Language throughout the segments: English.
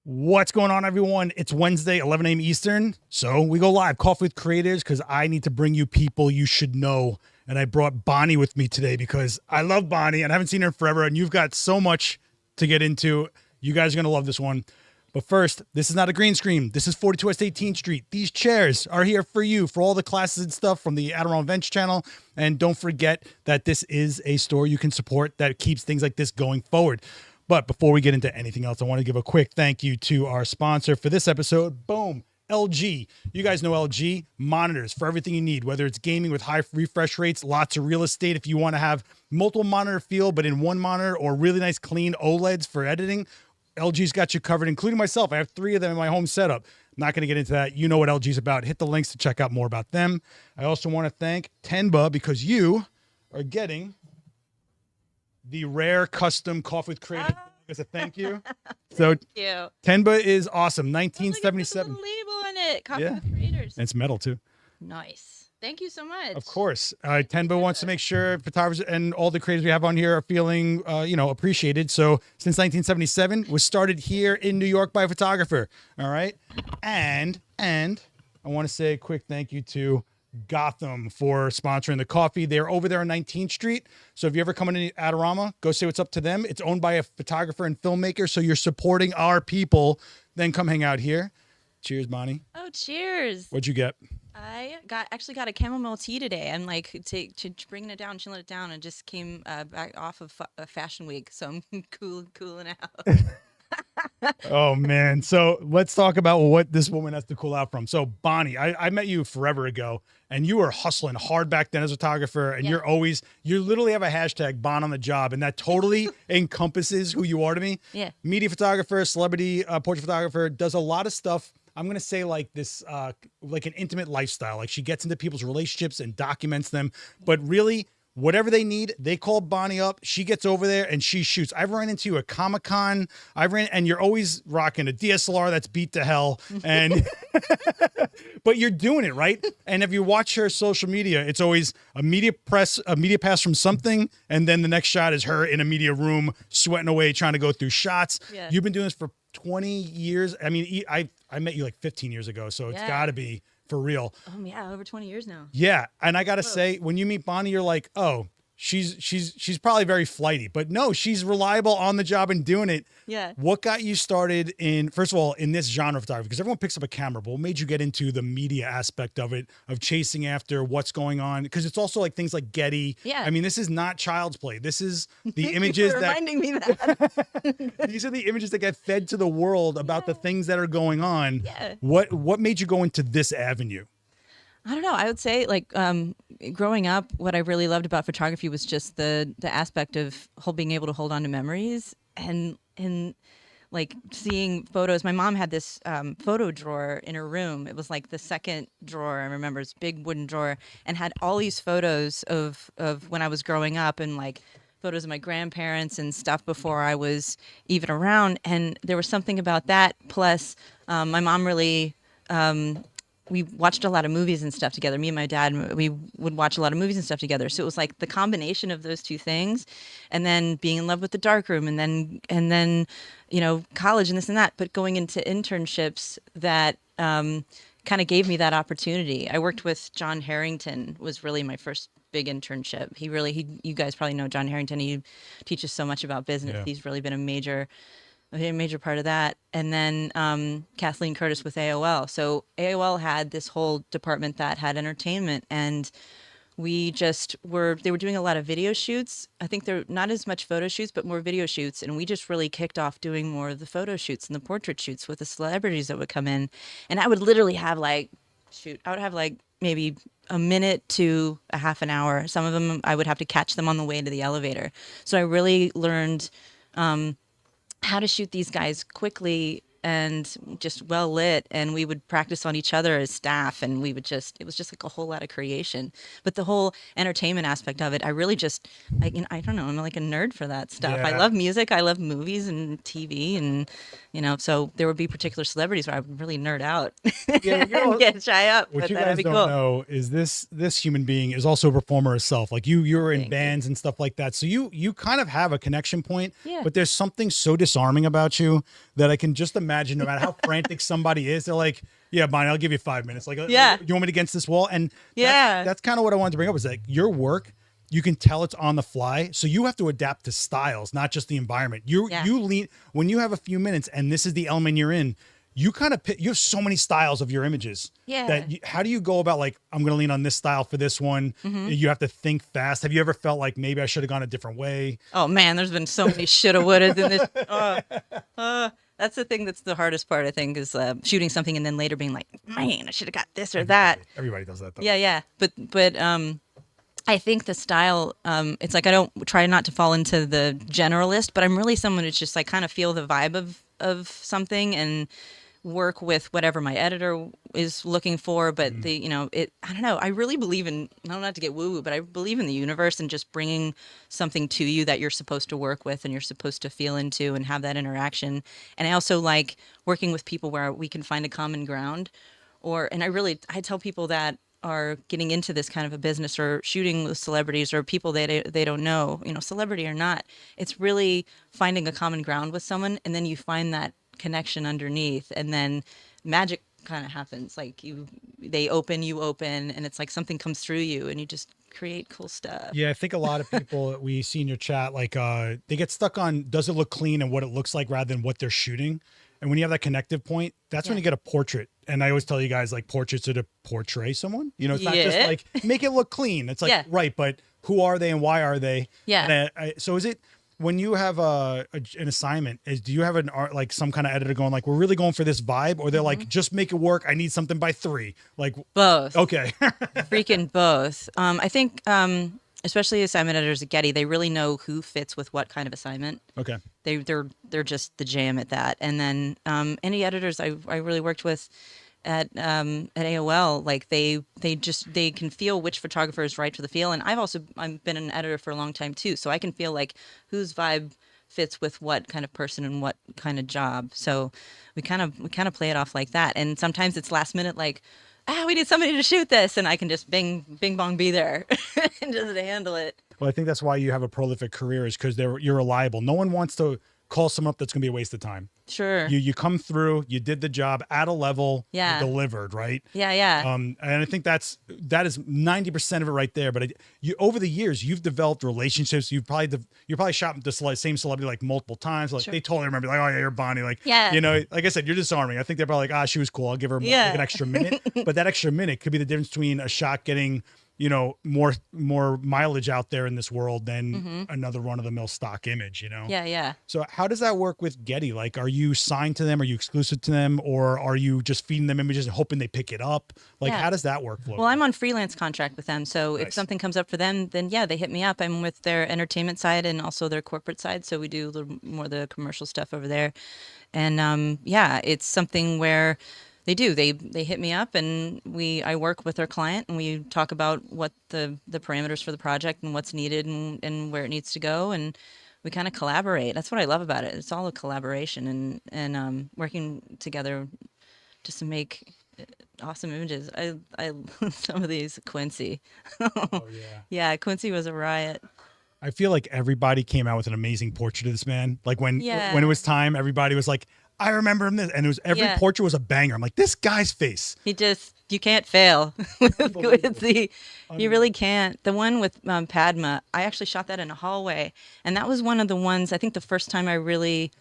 What's going on, everyone? It's Wednesday, 11 a.m. Eastern. So we go live, Coffee with Creators, because I need to bring you people you should know. And I brought Bonnie with me today because I love Bonnie and I haven't seen her in forever. And you've got so much to get into. You guys are going to love this one. But first, this is not a green screen. This is 42 West 18th Street. These chairs are here for you, for all the classes and stuff from the Adorama Events channel. And don't forget that this is a store you can support that keeps things like this going forward. But before we get into anything else, I want to give a quick thank you to our sponsor for this episode. Boom. LG. You guys know LG monitors for everything you need, whether it's gaming with high refresh rates, lots of real estate if you want to have multiple monitor feel, but in one monitor, or really nice clean OLEDs for editing. LG's got you covered, including myself. I have 3 of them in my home setup. I'm not going to get into that. You know what LG's about. Hit the links to check out more about them. I also want to thank Tenba because you are getting the rare custom Coffee with Creators as a thank you. So Thank you. Tenba is awesome. 1977. Label on it. Coffee with Creators. And it's metal too. Nice. Thank you so much. Of course. Tenba wants to make sure photographers and all the creators we have on here are feeling, appreciated. So since 1977, was started here in New York by a photographer. All right. And I want to say a quick thank you to Gotham for sponsoring the coffee. They're over there on 19th Street. So if you ever come into Adorama, go say what's up to them. It's owned by a photographer and filmmaker. So you're supporting our people. Then come hang out here. Cheers, Bonnie. Oh, cheers. What'd you get? I actually got a chamomile tea today. I'm like to bringing it down, chilling it down, and just came back off of Fashion Week. So I'm cooling out. Oh man. So let's talk about what this woman has to cool out from. So Bonnie, I met you forever ago and you were hustling hard back then as a photographer, and you literally have a hashtag Bon on the job, and that totally encompasses who you are to me. Yeah. Media photographer, celebrity, portrait photographer, does a lot of stuff. I'm going to say like this, like an intimate lifestyle. Like she gets into people's relationships and documents them, but really whatever they need, they call Bonnie up. She gets over there and she shoots. I've run into you at Comic-Con. And you're always rocking a DSLR that's beat to hell. And, but you're doing it right. And if you watch her social media, it's always a media pass from something. And then the next shot is her in a media room, sweating away, trying to go through shots. Yeah. You've been doing this for 20 years. I mean, I met you like 15 years ago. So it's gotta be for real. Oh yeah, over 20 years now. Yeah, and I gotta say, when you meet Bonnie, you're like, oh, she's probably very flighty, but no, she's reliable on the job and doing it. Yeah. What got you started in, first of all, in this genre of photography? Because everyone picks up a camera, but what made you get into the media aspect of it, of chasing after what's going on? Because it's also like things like Getty. Yeah. I mean, this is not child's play. This is the images that reminding me that. these are the images that get fed to the world about the things that are going on. Yeah. What made you go into this avenue? I don't know. I would say like growing up, what I really loved about photography was just the aspect of being able to hold on to memories and like seeing photos. My mom had this photo drawer in her room. It was like the second drawer. I remember it's big wooden drawer and had all these photos of when I was growing up and like photos of my grandparents and stuff before I was even around. And there was something about that. Plus my mom really, we watched a lot of movies and stuff together. Me and my dad, we would watch a lot of movies and stuff together. So it was like the combination of those two things, and then being in love with the darkroom, and then college and this and that. But going into internships that kind of gave me that opportunity. I worked with John Harrington, was really my first big internship. You guys probably know John Harrington. He teaches so much about business. Yeah. He's really been a major part of that. And then Kathleen Curtis with AOL. So AOL had this whole department that had entertainment, and they were doing a lot of video shoots. I think they're not as much photo shoots, but more video shoots. And we just really kicked off doing more of the photo shoots and the portrait shoots with the celebrities that would come in. And I would literally have maybe a minute to a half an hour. Some of them I would have to catch them on the way to the elevator. So I really learned how to shoot these guys quickly and just well lit, and we would practice on each other as staff, and we would just, it was just like a whole lot of creation. But the whole entertainment aspect of it, I really just, I don't know, I'm like a nerd for that stuff. I Yeah. love music, I love movies and TV, and so there would be particular celebrities where I would really nerd out Yeah, and get shy up, what but you that'd guys be don't cool. know is this human being is also a performer herself. Like you're in Thank you. bands and stuff like that. So you kind of have a connection point, Yeah. but there's something so disarming about you that I can just imagine no matter how frantic somebody is, they're like, yeah, Bonnie, I'll give you 5 minutes. Like, Yeah. you want me to against this wall? And Yeah. that's kind of what I wanted to bring up is like your work, you can tell it's on the fly. So you have to adapt to styles, not just the environment. You lean when you have a few minutes and this is the element you're in, you kind of you have so many styles of your images. Yeah. That how do you go about like, I'm going to lean on this style for this one. You have to think fast. Have you ever felt like maybe I should have gone a different way? Oh man, there's been so many shoulda, wouldas in this. That's the thing that's the hardest part, I think, is shooting something and then later being like, man, I should have got this or that. Everybody does that though. Yeah. But I think the style, it's like I don't try not to fall into the generalist, but I'm really someone who's just like kind of feel the vibe of something and work with whatever my editor is looking for. But I don't know. I really believe in, not to get woo woo, but I believe in the universe and just bringing something to you that you're supposed to work with and you're supposed to feel into and have that interaction. And I also like working with people where we can find a common ground. And I tell people that are getting into this kind of a business or shooting with celebrities or people they don't know, celebrity or not, it's really finding a common ground with someone, and then you find that connection underneath, and then magic kind of happens. Like they open, you open, and it's like something comes through you and you just create cool stuff. Yeah, I think a lot of people that we see in your chat, like they get stuck on does it look clean and what it looks like rather than what they're shooting. And when you have that connective point, that's when you get a portrait. And I always tell you guys, like, portraits are to portray someone. It's not just like make it look clean. It's like, right, but who are they and why are they? Yeah. And so is it when you have an assignment? Do you have an art, like some kind of editor going like, we're really going for this vibe, or they're like, just make it work. I need something by 3. Like both. Okay. Freaking both. I think. Especially assignment editors at Getty, they really know who fits with what kind of assignment. Okay. They're just the jam at that. And then any editors I really worked with at AOL, like they can feel which photographer is right for the feel. And I've been an editor for a long time too, so I can feel like whose vibe fits with what kind of person and what kind of job. So we kind of play it off like that. And sometimes it's last minute, like, we need somebody to shoot this, and I can just bing bong be there and just handle it. Well, I think that's why you have a prolific career, is because you're reliable. No one wants to call someone up that's going to be a waste of time. Sure. You come through, you did the job at a level, you delivered, right? Yeah. And I think that is 90% of it right there. But over the years, you've developed relationships. You're probably shot with the same celebrity like multiple times. Like they totally remember, like, oh yeah, you're Bonnie. Like, like I said, you're disarming. I think they're probably like, she was cool. I'll give her like an extra minute. But that extra minute could be the difference between a shot getting more mileage out there in this world than another run-of-the-mill stock image, Yeah. So how does that work with Getty? Like, are you signed to them? Are you exclusive to them? Or are you just feeding them images and hoping they pick it up? Like, how does that work? Well, I'm on freelance contract with them. So if something comes up for them, then they hit me up. I'm with their entertainment side and also their corporate side. So we do a little more of the commercial stuff over there. And it's something where they hit me up, and I work with their client, and we talk about what the parameters for the project and what's needed and where it needs to go, and we kind of collaborate. That's what I love about it. It's all a collaboration and working together just to make awesome images. I some of these Quincy. Oh yeah, Quincy was a riot. I feel like everybody came out with an amazing portrait of this man. Like when it was time, everybody was like, I remember him this, and it was every portrait was a banger. I'm like, this guy's face. You can't fail with Quincy. You really can't. The one with Padma, I actually shot that in a hallway, and that was one of the ones. I think the first time I really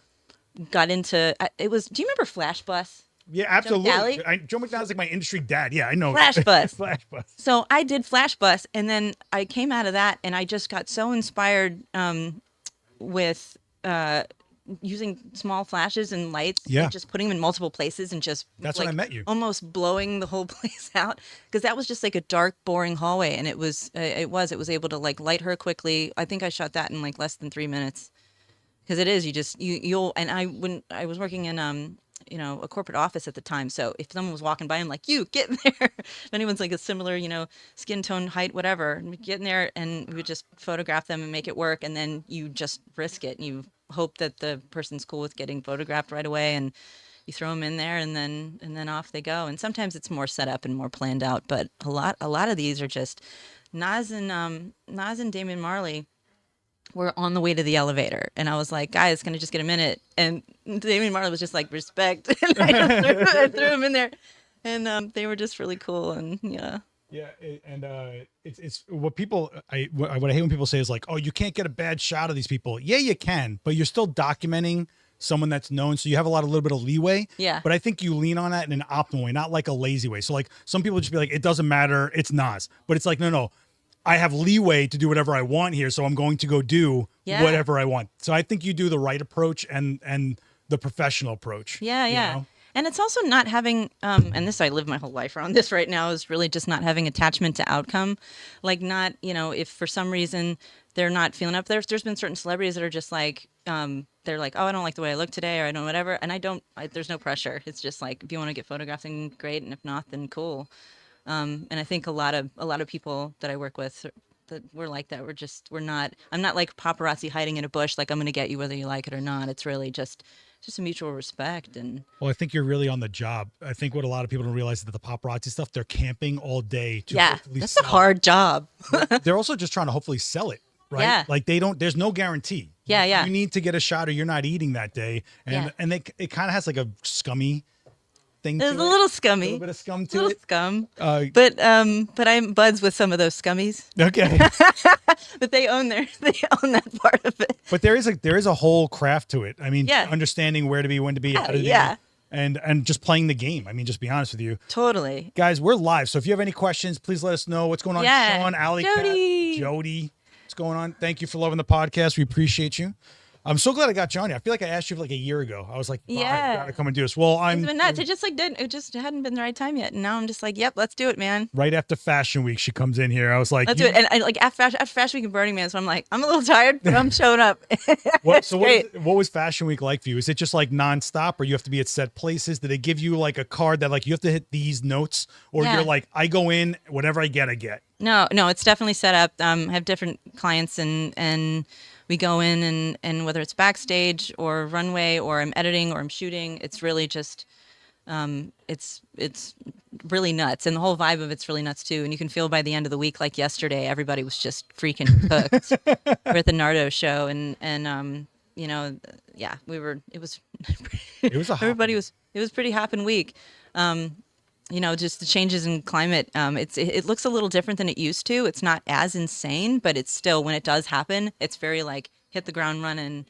got into it was. Do you remember Flash Bus? Yeah, absolutely. Joe McNally's like my industry dad. Yeah, I know. Flash Bus. Flash Bus. So I did Flash Bus, and then I came out of that, and I just got so inspired with using small flashes and lights, and just putting them in multiple places, and just that's when I met you. Almost blowing the whole place out, because that was just like a dark, boring hallway, and it was able to like light her quickly. I think I shot that in like less than 3 minutes, because it is when I was working in a corporate office at the time. So if someone was walking by, I'm like, you get in there. If anyone's like a similar, skin tone, height, whatever, get in there, and we would just photograph them and make it work. And then you just risk it. And you hope that the person's cool with getting photographed right away, and you throw them in there, and then off they go. And sometimes it's more set up and more planned out, but a lot of these are just Nas and Damian Marley were on the way to the elevator, and I was like, guys, can I just get a minute? And Damian Marley was just like, respect. And I threw him in there, and they were just really cool. And it's what people what I hate when people say is like, oh, you can't get a bad shot of these people. Yeah, you can, but you're still documenting someone that's known, so you have a little bit of leeway. Yeah. But I think you lean on that in an optimal way, not like a lazy way. So like some people just be like, it doesn't matter, it's Nas. But it's like, no. I have leeway to do whatever I want here, so I'm going to go do whatever I want. So I think you do the right approach and the professional approach. Yeah. You know? And it's also not having, and this I live my whole life around this right now, is really just not having attachment to outcome. Like not, if for some reason they're not feeling up, there's been certain celebrities that are just like, they're like, oh, I don't like the way I look today, or I don't whatever. And there's no pressure. It's just like, if you want to get photographed, then great. And if not, then cool. And I think a lot of people that I work with that we're like that. I'm not like paparazzi hiding in a bush, like I'm going to get you whether you like it or not. It's really just a mutual respect. And well, I think you're really on the job. I think what a lot of people don't realize is that the paparazzi stuff, they're camping all day to that's a hard job. They're also just trying to hopefully sell it, right? Yeah. Like there's no guarantee. Yeah. You need to get a shot or you're not eating that day. And it kind of has like a scummy thing. There's a little scummy. A little bit of scum to it. Scum. But I'm buds with some of those scummies. Okay. But they own that part of it. But there is a whole craft to it. I mean, understanding where to be, when to be, how to be, and just playing the game. I mean, just be honest with you. Totally. Guys, we're live. So if you have any questions, please let us know. What's going on? Sean, Allie, Jody. What's going on? Thank you for loving the podcast. We appreciate you. I'm so glad I got Johnny. I feel like I asked you like a year ago. I was like, I gotta come and do this. Well, it's been nuts. It just hadn't been the right time yet. And now I'm just like, yep, let's do it, man. Right after Fashion Week, she comes in here. I was like, let's do it. And I, like after Fashion Week and Burning Man, so I'm like, I'm a little tired, but I'm showing up. What was Fashion Week like for you? Is it just like nonstop, or you have to be at set places? Do they give you like a card that like you have to hit these notes, or you're like, I go in, whatever I get, I get? No, it's definitely set up. I have different clients, and we go in, and whether it's backstage or runway or I'm editing or I'm shooting, it's really just, it's really nuts. And the whole vibe of it's really nuts too. And you can feel by the end of the week, like yesterday, everybody was just freaking cooked. We're at the Nardo show, and it was pretty hopping week. Just the changes in climate. It looks a little different than it used to. It's not as insane, but it's still, when it does happen, it's very like hit the ground running,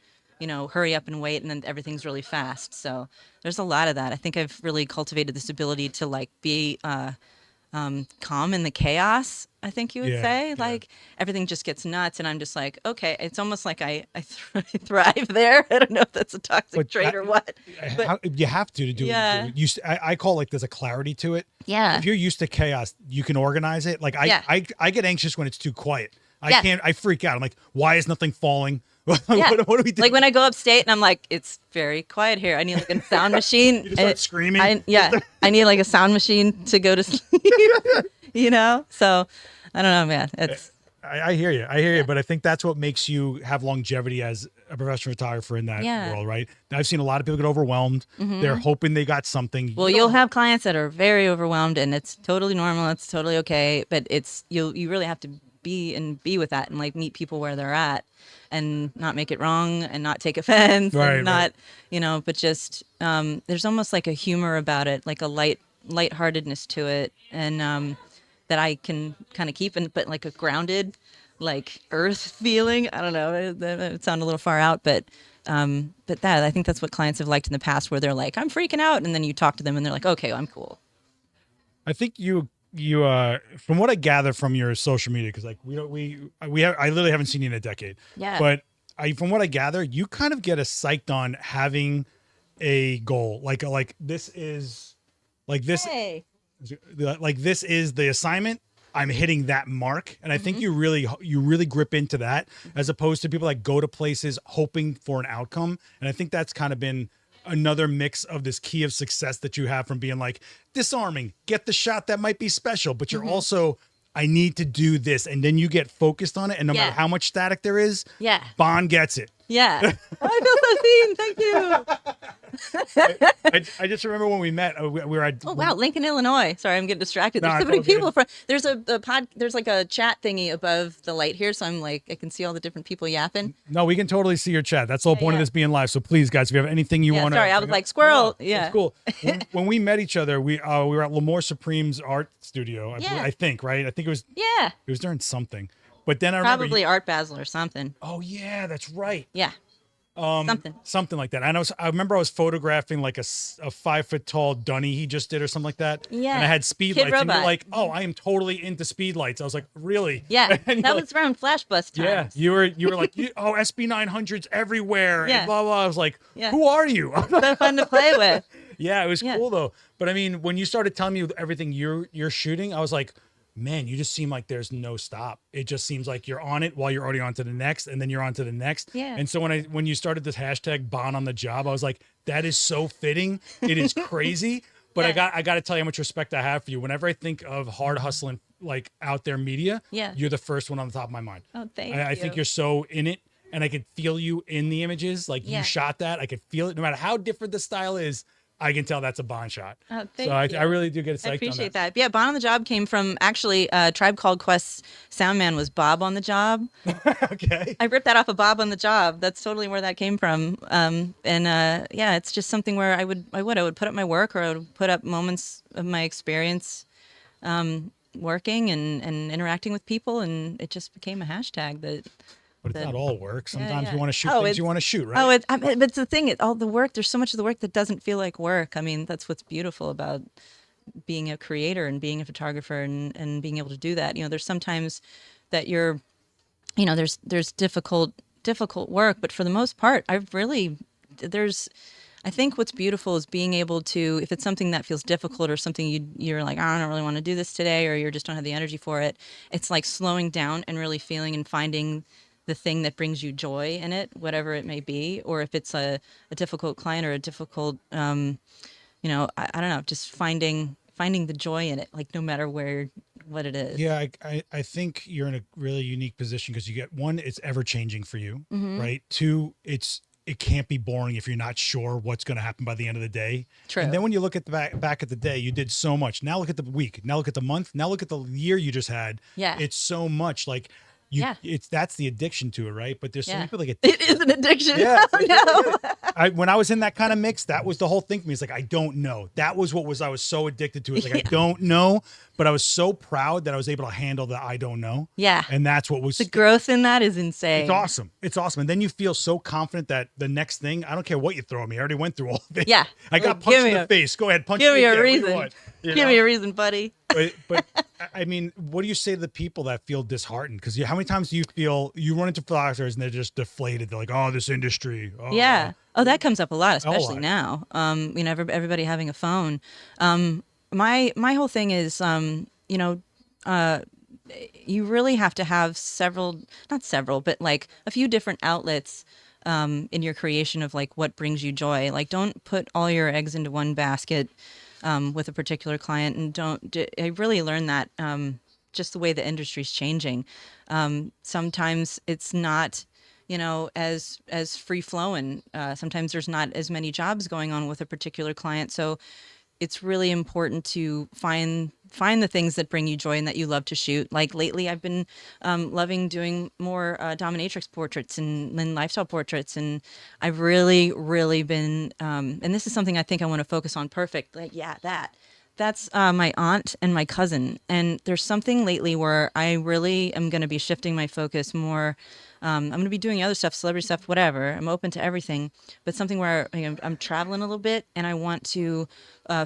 hurry up and wait, and then everything's really fast. So there's a lot of that. I think I've really cultivated this ability to like be calm in the chaos, I think you would say. Like everything just gets nuts, and I'm just like, okay, it's almost like I thrive there. I don't know if that's a toxic trait or what. But you have to do it. I call it like there's a clarity to it. Yeah. If you're used to chaos, you can organize it. Like I get anxious when it's too quiet. I freak out. I'm like, why is nothing falling? What do we do? Like when I go upstate and I'm like, it's very quiet here. I need like a sound machine. You just start screaming. I need like a sound machine to go to sleep. So I don't know, man. I hear you. But I think that's what makes you have longevity as a professional photographer in that world, right? I've seen a lot of people get overwhelmed. Mm-hmm. They're hoping they got something. Well, you'll have clients that are very overwhelmed, and it's totally normal. It's totally okay. But you really have to be with that and like meet people where they're at and not make it wrong and not take offense but just there's almost like a humor about it, like a lightheartedness to it, and that I can kind of keep but like a grounded, like earth feeling. I don't know, it sounded a little far out, but I think that's what clients have liked in the past, where they're like, I'm freaking out, and then you talk to them and they're like, okay, I'm cool. I think you from what I gather from your social media, because like I literally haven't seen you in a decade. Yeah. But from what I gather, you kind of get us psyched on having a goal. Like this is like this. Hey. Like this is the assignment. I'm hitting that mark, and I think you really grip into that, as opposed to people that go to places hoping for an outcome. And I think that's kind of been another mix of this key of success that you have from being like disarming, get the shot that might be special, but you're also, I need to do this. And then you get focused on it. And no matter how much static there is, Bond gets it. Yeah. I feel so seen. Thank you. I just remember when we met, we were at. Oh wow, Lincoln, Illinois. Sorry, I'm getting distracted. There's so many people. There's there's like a chat thingy above the light here, so I'm like, I can see all the different people yapping. No, we can totally see your chat. That's the whole point of this being live. So please, guys, if you have anything you want to. Sorry, I was like squirrel. It's cool. When we met each other, we were at Lamore Supreme's art studio. I think, right? I think it was. Yeah. It was during something, but then I remember probably Art Basel or something. Oh yeah, that's right. Yeah. Something like that. I remember I was photographing like a 5 foot tall dunny he just did or something like that. Yeah. And I had speed lights. And you're like, oh, I am totally into speed lights. I was like, really? Yeah. That was around Flash Bus times. Yeah. You were like, oh, SB 900s everywhere. Yeah. And blah, blah. I was like, who are you? So fun to play with. Yeah, it was cool though. But I mean, when you started telling me everything you're shooting, I was like, man, you just seem like there's no stop. It just seems like you're on it while you're already on to the next, and then you're on to the next. Yeah. And so when you started this hashtag Bond on the job, I was like, that is so fitting. It is crazy. But I got to tell you how much respect I have for you. Whenever I think of hard hustling, like out there media, you're the first one on the top of my mind. Oh, thank you. I think you're so in it, and I could feel you in the images. Like you shot that. I could feel it. No matter how different the style is, I can tell that's a Bond shot. Oh, thank you. I really do get psyched on that. I appreciate that. Yeah, Bond on the Job came from actually Tribe Called Quest's sound man was Bob on the Job. Okay. I ripped that off of Bob on the Job. That's totally where that came from. It's just something where I would put up my work, or I would put up moments of my experience working and interacting with people, and it just became a hashtag that. But it's not all work. Sometimes you want to shoot things you want to shoot, right? But it's the thing. All the work. There's so much of the work that doesn't feel like work. I mean, that's what's beautiful about being a creator and being a photographer and being able to do that. There's sometimes that there's difficult work, but for the most part, I think what's beautiful is being able to, if it's something that feels difficult or something you're like, I don't really want to do this today, or you just don't have the energy for it. It's like slowing down and really feeling and finding the thing that brings you joy in it, whatever it may be, or if it's a difficult client or a difficult, I don't know, just finding the joy in it, like no matter what it is. Yeah, I think you're in a really unique position because you get, one, it's ever changing for you, right? Two, it can't be boring if you're not sure what's going to happen by the end of the day. True. And then when you look at the back at the day, you did so much. Now look at the week. Now look at the month. Now look at the year you just had. Yeah. It's so much. Like, that's the addiction to it, right? But there's some people that get it is an addiction. Yeah, oh, no. When I was in that kind of mix, that was the whole thing for me. It's like, I don't know. That was I was so addicted to it. It's like, I don't know, but I was so proud that I was able to handle the I don't know. Yeah. And that's what was the growth in that is insane. It's awesome. It's awesome. And then you feel so confident that the next thing, I don't care what you throw at me. I already went through all of it. Yeah. I got punched in the face. Go ahead, punch me. Give me a reason. Give me a reason, buddy. But I mean, what do you say to the people that feel disheartened? Because how many times do you feel you run into photographers and they're just deflated? They're like, oh, this industry. Oh. Yeah. Oh, that comes up a lot, especially now. Everybody having a phone. My whole thing is, you really have to have not several, but like a few different outlets in your creation of like what brings you joy. Like, don't put all your eggs into one basket with a particular client, and I really learned that just the way the industry's changing. Sometimes it's not, as free flowing. Sometimes there's not as many jobs going on with a particular client. So it's really important to find the things that bring you joy and that you love to shoot. Like lately, I've been loving doing more dominatrix portraits and lifestyle portraits, and I've really, really been. And this is something I think I want to focus on. Perfect, like that's my aunt and my cousin. And there's something lately where I really am going to be shifting my focus more. I'm going to be doing other stuff, celebrity stuff, whatever. I'm open to everything, but something where I'm traveling a little bit and I want to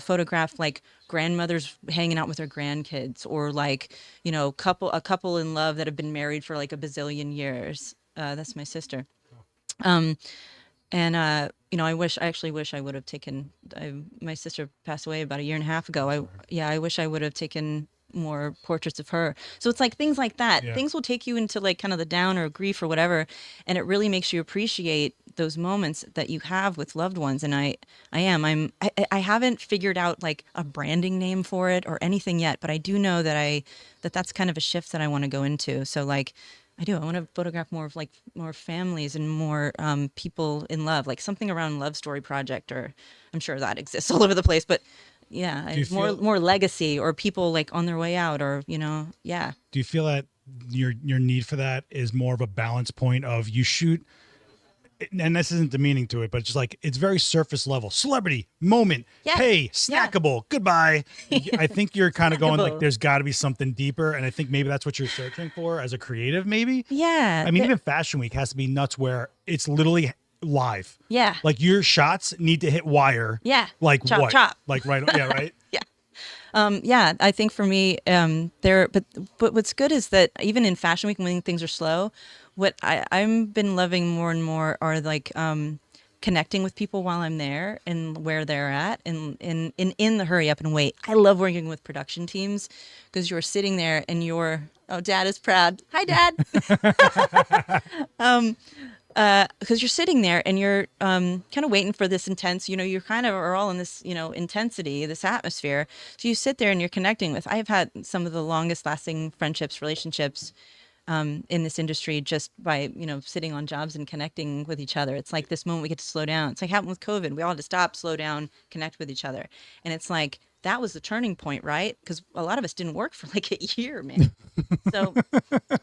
photograph like grandmothers hanging out with their grandkids, or like, a couple in love that have been married for like a bazillion years. That's my sister. I actually wish I would have taken, my sister passed away about a year and a half ago. I wish I would have taken more portraits of her. So it's like things like that. Yeah. Things will take you into like kind of the down or grief or whatever, and it really makes you appreciate those moments that you have with loved ones. And I haven't figured out like a branding name for it or anything yet, but I do know that that's kind of a shift that I want to go into. So like I want to photograph more of like more families and more people in love, like something around Love Story Project, or I'm sure that exists all over the place, but yeah, more legacy or people like on their way out, or yeah. Do you feel that your need for that is more of a balance point of you shoot, and this isn't demeaning to it, but it's just like it's very surface level, celebrity moment, hey, snackable, goodbye. I think you're kind of going like there's got to be something deeper, and I think maybe that's what you're searching for as a creative, maybe. Yeah, I mean, even Fashion Week has to be nuts where it's literally live. Yeah, like your shots need to hit wire. Yeah, like chop, what? Chop. Like right? Yeah, right. Yeah, I think for me, but what's good is that even in Fashion Week when things are slow, what I've been loving more and more are like connecting with people while I'm there and where they're at, and in the hurry up and wait. I love working with production teams because you're sitting there and Dad is proud. Hi, Dad. Because you're sitting there and you're kind of waiting for this intense, you kind of are all in this, intensity, this atmosphere. So you sit there and you're connecting with. I have had some of the longest lasting friendships, relationships in this industry just by, sitting on jobs and connecting with each other. It's like this moment we get to slow down. It's like happened with COVID. We all had to stop, slow down, connect with each other. And it's like, that was the turning point, right? Because a lot of us didn't work for like a year, man. So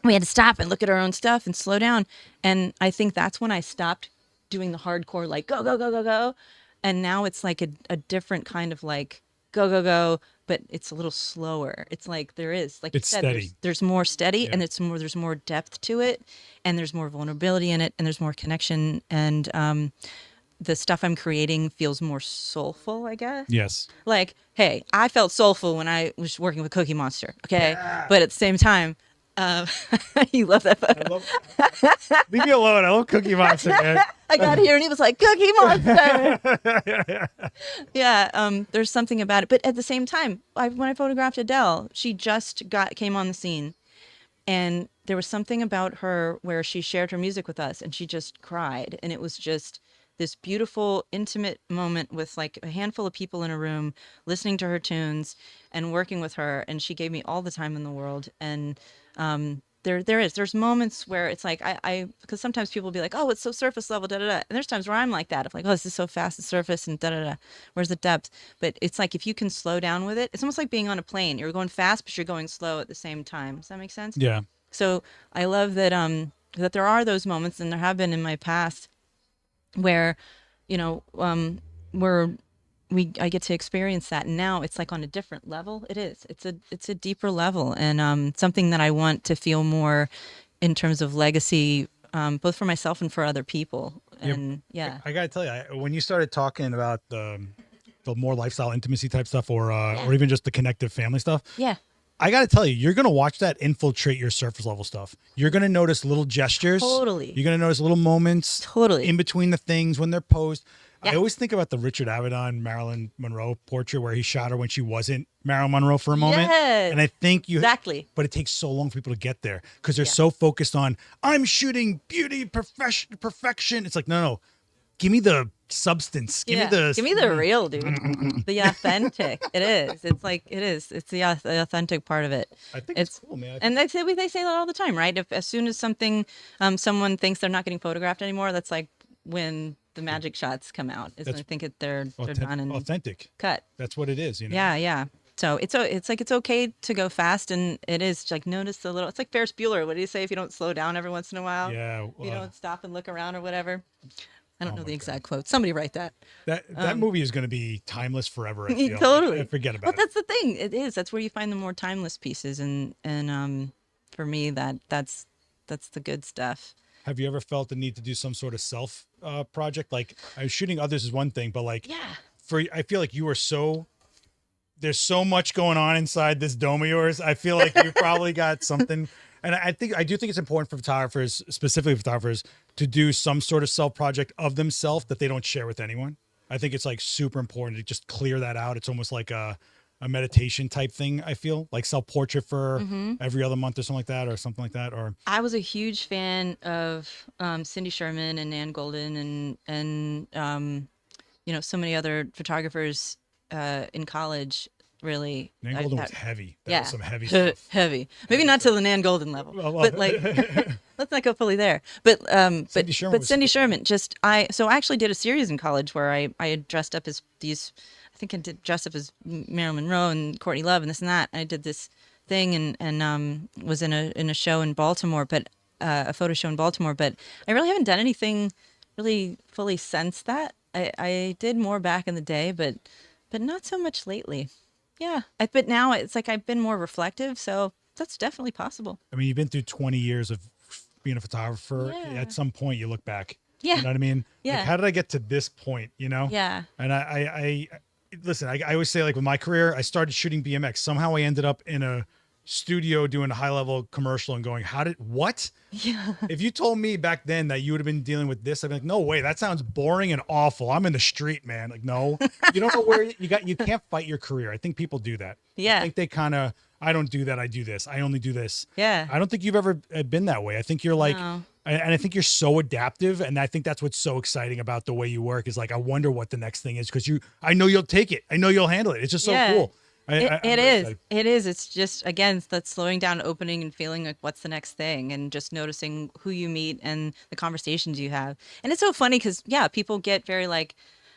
we had to stop and look at our own stuff and slow down. And I think that's when I stopped doing the hardcore, like go, go, go, go, go. And now it's like a different kind of like go, go, go, but it's a little slower. It's like there is, like it's you said, steady. There's more steady, and there's more depth to it, and there's more vulnerability in it, and there's more connection. And the stuff I'm creating feels more soulful, I guess. Yes. Like, hey, I felt soulful when I was working with Cookie Monster, okay? Yeah. But at the same time, you love that photo. Leave me alone. I love Cookie Monster, man. I got here and he was like, Cookie Monster. Yeah, there's something about it. But at the same time, when I photographed Adele, she just came on the scene. And there was something about her where she shared her music with us and she just cried. And it was just this beautiful, intimate moment with like a handful of people in a room listening to her tunes and working with her. And she gave me all the time in the world. And there's moments where it's like, because sometimes people will be like, oh, it's so surface level, da da da. And there's times where I'm like that. I'm like, oh, this is so fast, the surface and da da da. Where's the depth? But it's like, if you can slow down with it, it's almost like being on a plane. You're going fast, but you're going slow at the same time. Does that make sense? Yeah. So I love that, that there are those moments, and there have been in my past, where, I get to experience that. And now it's like on a different level. It's a deeper level, and something that I want to feel more in terms of legacy, both for myself and for other people. And I gotta tell you, when you started talking about the more lifestyle intimacy type stuff, or even just the connective family stuff. Yeah. I got to tell you, you're going to watch that infiltrate your surface level stuff. You're going to notice little gestures. Totally. You're going to notice little moments. Totally. In between the things when they're posed. Yeah. I always think about the Richard Avedon Marilyn Monroe portrait where he shot her when she wasn't Marilyn Monroe for a moment. Yes. And I think exactly. But it takes so long for people to get there because they're so focused on, I'm shooting beauty, perfection. It's like, no. Give me the substance. Give me the real, dude. The authentic. It is. It's like it is. It's the authentic part of it. I think it's cool, man. And they say that all the time, right? If as soon as something, someone thinks they're not getting photographed anymore, that's like when the magic shots come out. I think they're done and authentic. Cut. That's what it is. Yeah. So it's like it's okay to go fast, and it is like notice the little. It's like Ferris Bueller. What do you say if you don't slow down every once in a while? Yeah. You don't stop and look around or whatever. I don't know the exact quote. Somebody write that. That movie is going to be timeless forever. I feel. Totally. I forget about it. But that's the thing. It is. That's where you find the more timeless pieces, and for me that's the good stuff. Have you ever felt the need to do some sort of self project? Like, shooting others is one thing, but like, I feel like you are there's so much going on inside this dome of yours. I feel like you probably got something. And I do think it's important for photographers, specifically photographers, to do some sort of self project of themselves that they don't share with anyone. I think it's like super important to just clear that out. It's almost like a a meditation type thing. I feel like self-portrait for every other month or something like that, or something like that. Or I was a huge fan of Cindy Sherman and Nan Golden and so many other photographers in college. Really, Nan Golden was heavy. That was some heavy stuff. Heavy. Maybe not to the Nan Golden level, but like, let's not go fully there. But Cindy Sherman. I actually did a series in college where I had dressed up as these. I think I did dress up as Marilyn Monroe and Courtney Love and this and that. I did this thing and was in a show in Baltimore, but a photo show in Baltimore. But I really haven't done anything really fully since that. I did more back in the day, but not so much lately. Yeah, but now it's like I've been more reflective, so that's definitely possible. I mean, you've been through 20 years of being a photographer. Yeah. At some point, you look back. Yeah. You know what I mean? Yeah. Like, how did I get to this point, Yeah. And I listen, I always say, like, with my career, I started shooting BMX. Somehow I ended up in a studio doing a high-level commercial and going, what? Yeah. If you told me back then that you would have been dealing with this, I'd be like, no way, that sounds boring and awful. I'm in the street, man. Like, no, you don't know where you can't fight your career. I think people do that. Yeah. I think they I don't do that. I do this. I only do this. Yeah. I don't think you've ever been that way. I think you're like, No. and I think you're so adaptive. And I think that's what's so exciting about the way you work is like, I wonder what the next thing is. Cause I know you'll take it. I know you'll handle it. It's just so cool. It is. It's just, again, that slowing down, opening and feeling like what's the next thing and just noticing who you meet and the conversations you have. And it's so funny because, people get very like,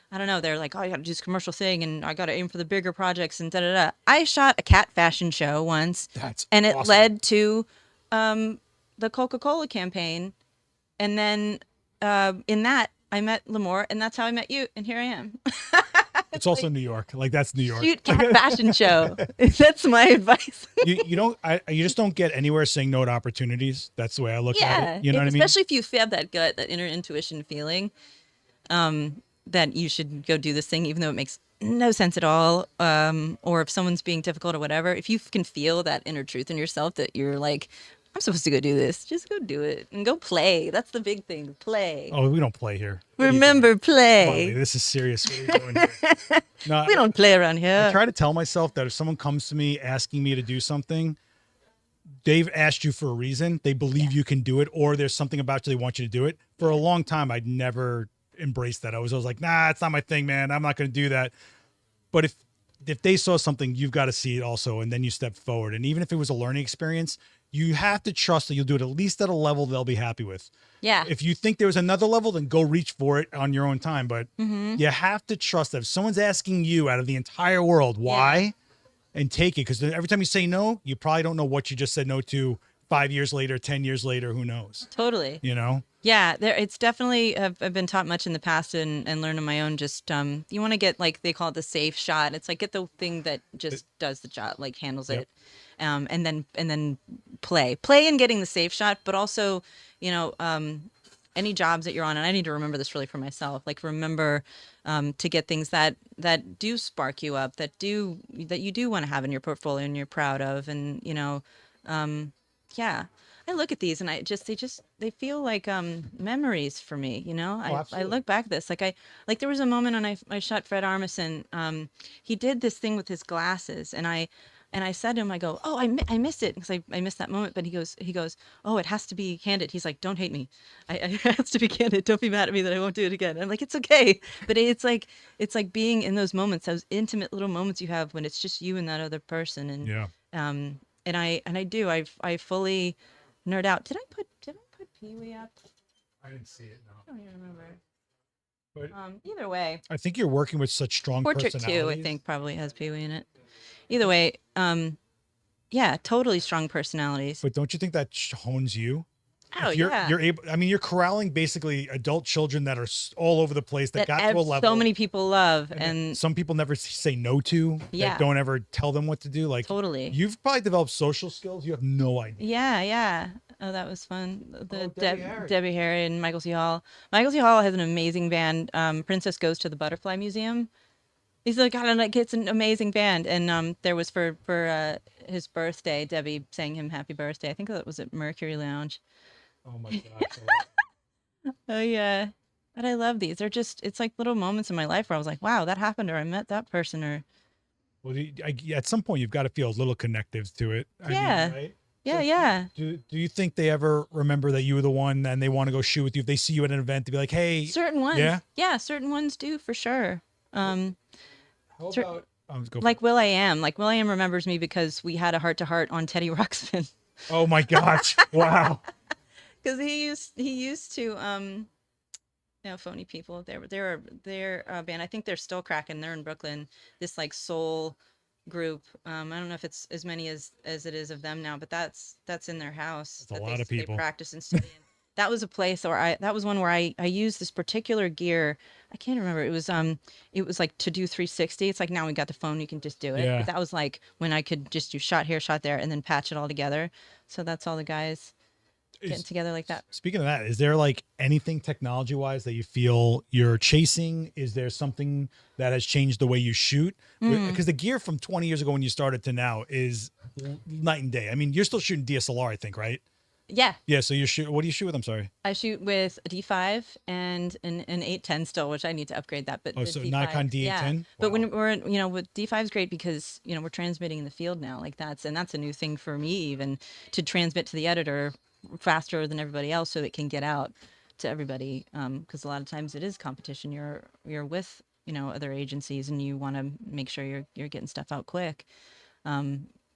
I don't know, they're like, oh, I got to do this commercial thing and I got to aim for the bigger projects and da-da-da. I shot a cat fashion show once. And it awesome. led to the Coca-Cola campaign. And then in that, I met Lamore and that's how I met you. And here I am. It's also New York. Like, that's New York. Shoot cat fashion show. That's my advice. you just don't get anywhere saying no to opportunities. That's the way I look at it. You know what I mean? Especially if you have that gut, that inner intuition feeling, that you should go do this thing, even though it makes no sense at all. Or if someone's being difficult or whatever, if you can feel that inner truth in yourself that you're like, I'm supposed to go do this. Just go do it and go play. That's the big thing. Play. Oh, we don't play here. Remember, play. Molly, this is serious. What are you doing here? No, we don't play around here. I try to tell myself that if someone comes to me asking me to do something, they've asked you for a reason. They believe you can do it, or there's something about you they want you to do it. For a long time, I'd never embraced that. I was always like, nah, it's not my thing, man. I'm not going to do that. But if they saw something, you've got to see it also, and then you step forward. And even if it was a learning experience, you have to trust that you'll do it at least at a level they'll be happy with. Yeah. If you think there was another level, then go reach for it on your own time. But you have to trust that if someone's asking you out of the entire world why, and take it. Because every time you say no, you probably don't know what you just said no to 5 years later, 10 years later, who knows? Totally. You know? Yeah, it's definitely, I've been taught much in the past and learned on my own. Just, you want to get, like, they call it the safe shot. It's like, get the thing that just does the job, like handles it. And then play in getting the safe shot, but also, any jobs that you're on, and I need to remember this really for myself, like remember to get things that do spark you up, that you do want to have in your portfolio and you're proud of. And, I look at these and they feel like memories for me, I look back at this, like there was a moment when I shot Fred Armisen. He did this thing with his glasses and I said to him, I go, oh, I missed it because I missed that moment. But he goes, oh, it has to be candid. He's like, don't hate me. It has to be candid. Don't be mad at me that I won't do it again. I'm like, it's okay. But it's like being in those moments, those intimate little moments you have when it's just you and that other person. And I fully nerd out. Did I put Pee-wee up? I didn't see it. No. I don't even remember. But either way, I think you're working with such strong Portrait personalities. 2, I think, probably has Pee-wee in it. Either way, totally strong personalities. But don't you think that hones you? Oh, You're able. I mean, you're corralling basically adult children that are all over the place that got to a level so many people love, and some people never say no to. Yeah. That don't ever tell them what to do. Like totally. You've probably developed social skills. You have no idea. Yeah. Oh, that was fun. Debbie Debbie Harry and Michael C. Hall. Michael C. Hall has an amazing band. Princess Goes to the Butterfly Museum. He's like, it's an amazing band. And there was for his birthday, Debbie sang him happy birthday. I think that was at Mercury Lounge. Oh my gosh. Oh yeah. But I love these. They're just, it's like little moments in my life where I was like, wow, that happened, or I met that person, or Well, at some point you've got to feel a little connective to it. I mean, right? Yeah, So yeah. Do you think they ever remember that you were the one and they want to go shoot with you? If they see you at an event, to be like, hey, Certain ones. yeah, Yeah, certain ones do for sure. how cer- about go Like Will I Am. Like Will I Am remembers me because we had a heart-to-heart on Teddy Ruxpin. oh my gosh, wow. Because he used to Phony People. They're a band. I think they're still cracking. They're in Brooklyn. This like soul group. I don't know if it's as many as it is of them now, but that's in their house. That's a that lot of people. They practice and study. And that was a place where that was one where I used this particular gear. I can't remember. It was like to do 360. It's like now we got the phone, you can just do it. Yeah. But that was like when I could just do shot here, shot there, and then patch it all together. So that's all the guys getting together like that. Speaking of that, is there like anything technology wise that you feel you're chasing? Is there something that has changed the way you shoot? Because the gear from 20 years ago when you started to now is night and day. I mean, you're still shooting DSLR, I think, right? Yeah. Yeah. So what do you shoot with? I'm sorry. I shoot with a D5 and an 810 still, which I need to upgrade that. But Oh, the so D5, Nikon D810. yeah. Wow. But when we're with D5 is great because we're transmitting in the field now. Like that's a new thing for me even to transmit to the editor faster than everybody else, so it can get out to everybody. Because a lot of times it is competition. You're with other agencies and you want to make sure you're getting stuff out quick.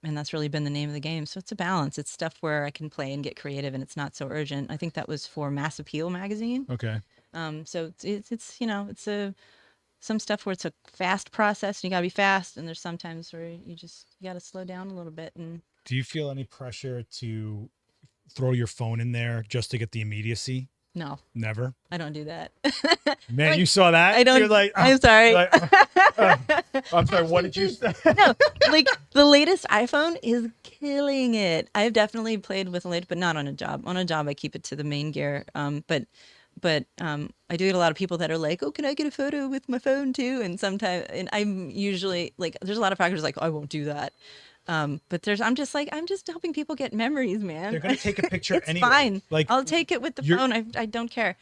And that's really been the name of the game. So it's a balance. It's stuff where I can play and get creative and it's not so urgent. I think that was for Mass Appeal magazine. Okay. So it's some stuff where it's a fast process and you gotta be fast. And there's sometimes where you gotta slow down a little bit. And Do you feel any pressure to throw your phone in there just to get the immediacy? no, Never. I don't do that. Man, you saw that? I don't. You're like, I'm sorry. like, I'm sorry. What did you say? No, like the latest iPhone is killing it. I've definitely played with the latest, but not on a job. On a job, I keep it to the main gear. But I do get a lot of people that are like, "Oh, can I get a photo with my phone too?" And sometimes, and I'm usually like, there's a lot of factors like, oh, I won't do that. But I'm just helping people get memories, man. They're gonna take a picture It's anyway. fine. Like I'll take it with the phone. I don't care.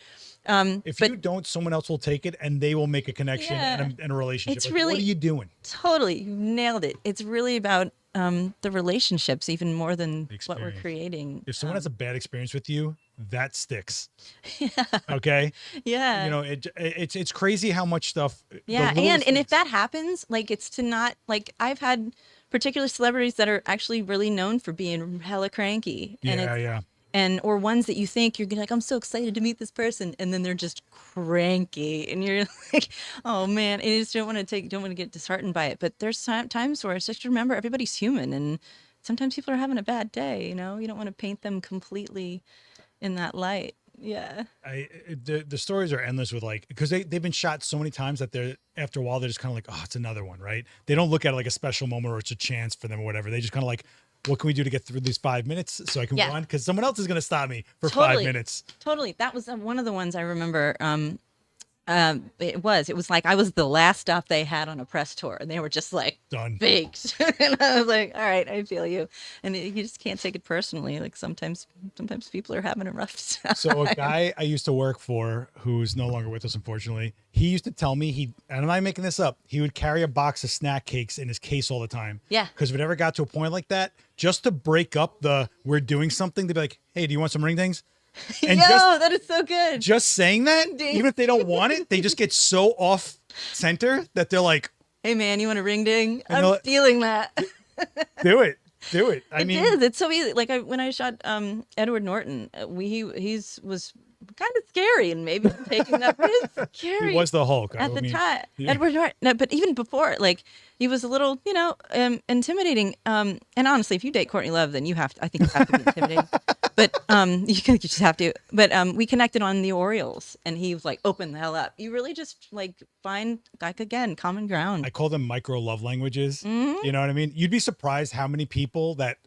if you don't, someone else will take it and they will make a connection Yeah. and a relationship. It's Like, really- what are you doing? Totally, you nailed it. It's really about the relationships even more than The what we're experience. creating. If someone has a bad experience with you, that sticks. Okay. Yeah. It's crazy how much stuff. the Yeah, littlest and if things- that happens, like it's to not like I've had particular celebrities that are actually really known for being hella cranky. And Yeah, it's, yeah. and or ones that you think you're gonna like, I'm so excited to meet this person, and then they're just cranky, and you're like, oh man, and you just don't want to get disheartened by it. But there's times where it's just remember everybody's human, and sometimes people are having a bad day. You don't want to paint them completely in that light. Yeah. The stories are endless with like, because they've been shot so many times that they're after a while they're just kind of like, oh, it's another one, right? They don't look at it like a special moment or it's a chance for them or whatever. They just kind of like, what can we do to get through these 5 minutes so I can Yeah. run? Because someone else is going to stop me for Totally. 5 minutes. Totally. That was one of the ones I remember. It was like I was the last stop they had on a press tour, and they were just like Done. baked. And I was like, all right, I feel you. And you just can't take it personally. Like sometimes people are having a rough time. So a guy I used to work for who's no longer with us, unfortunately, he used to tell me and I'm not making this up, he would carry a box of snack cakes in his case all the time. Yeah. Because if it ever got to a point like that, just to break up we're doing something, they'd be like, hey, do you want some ring things? And Yo, that is so good. just saying that, even if they don't want it, they just get so off center that they're like, Hey man, you want a ring ding? I know I'm it. stealing that. do it. I It mean, is. It's so easy. Like when I shot Edward Norton, he was kind of scary, and maybe I'm taking that, but it's scary. he was the Hulk. At the time, yeah. Edward Norton. No, but even before, like he was a little, intimidating. And honestly, if you date Courtney Love, then I think you have to be intimidating. But you just have to. But we connected on the Orioles, and he was like, "Open the hell up." You really just like find again common ground. I call them micro love languages. Mm-hmm. You know what I mean? You'd be surprised how many people that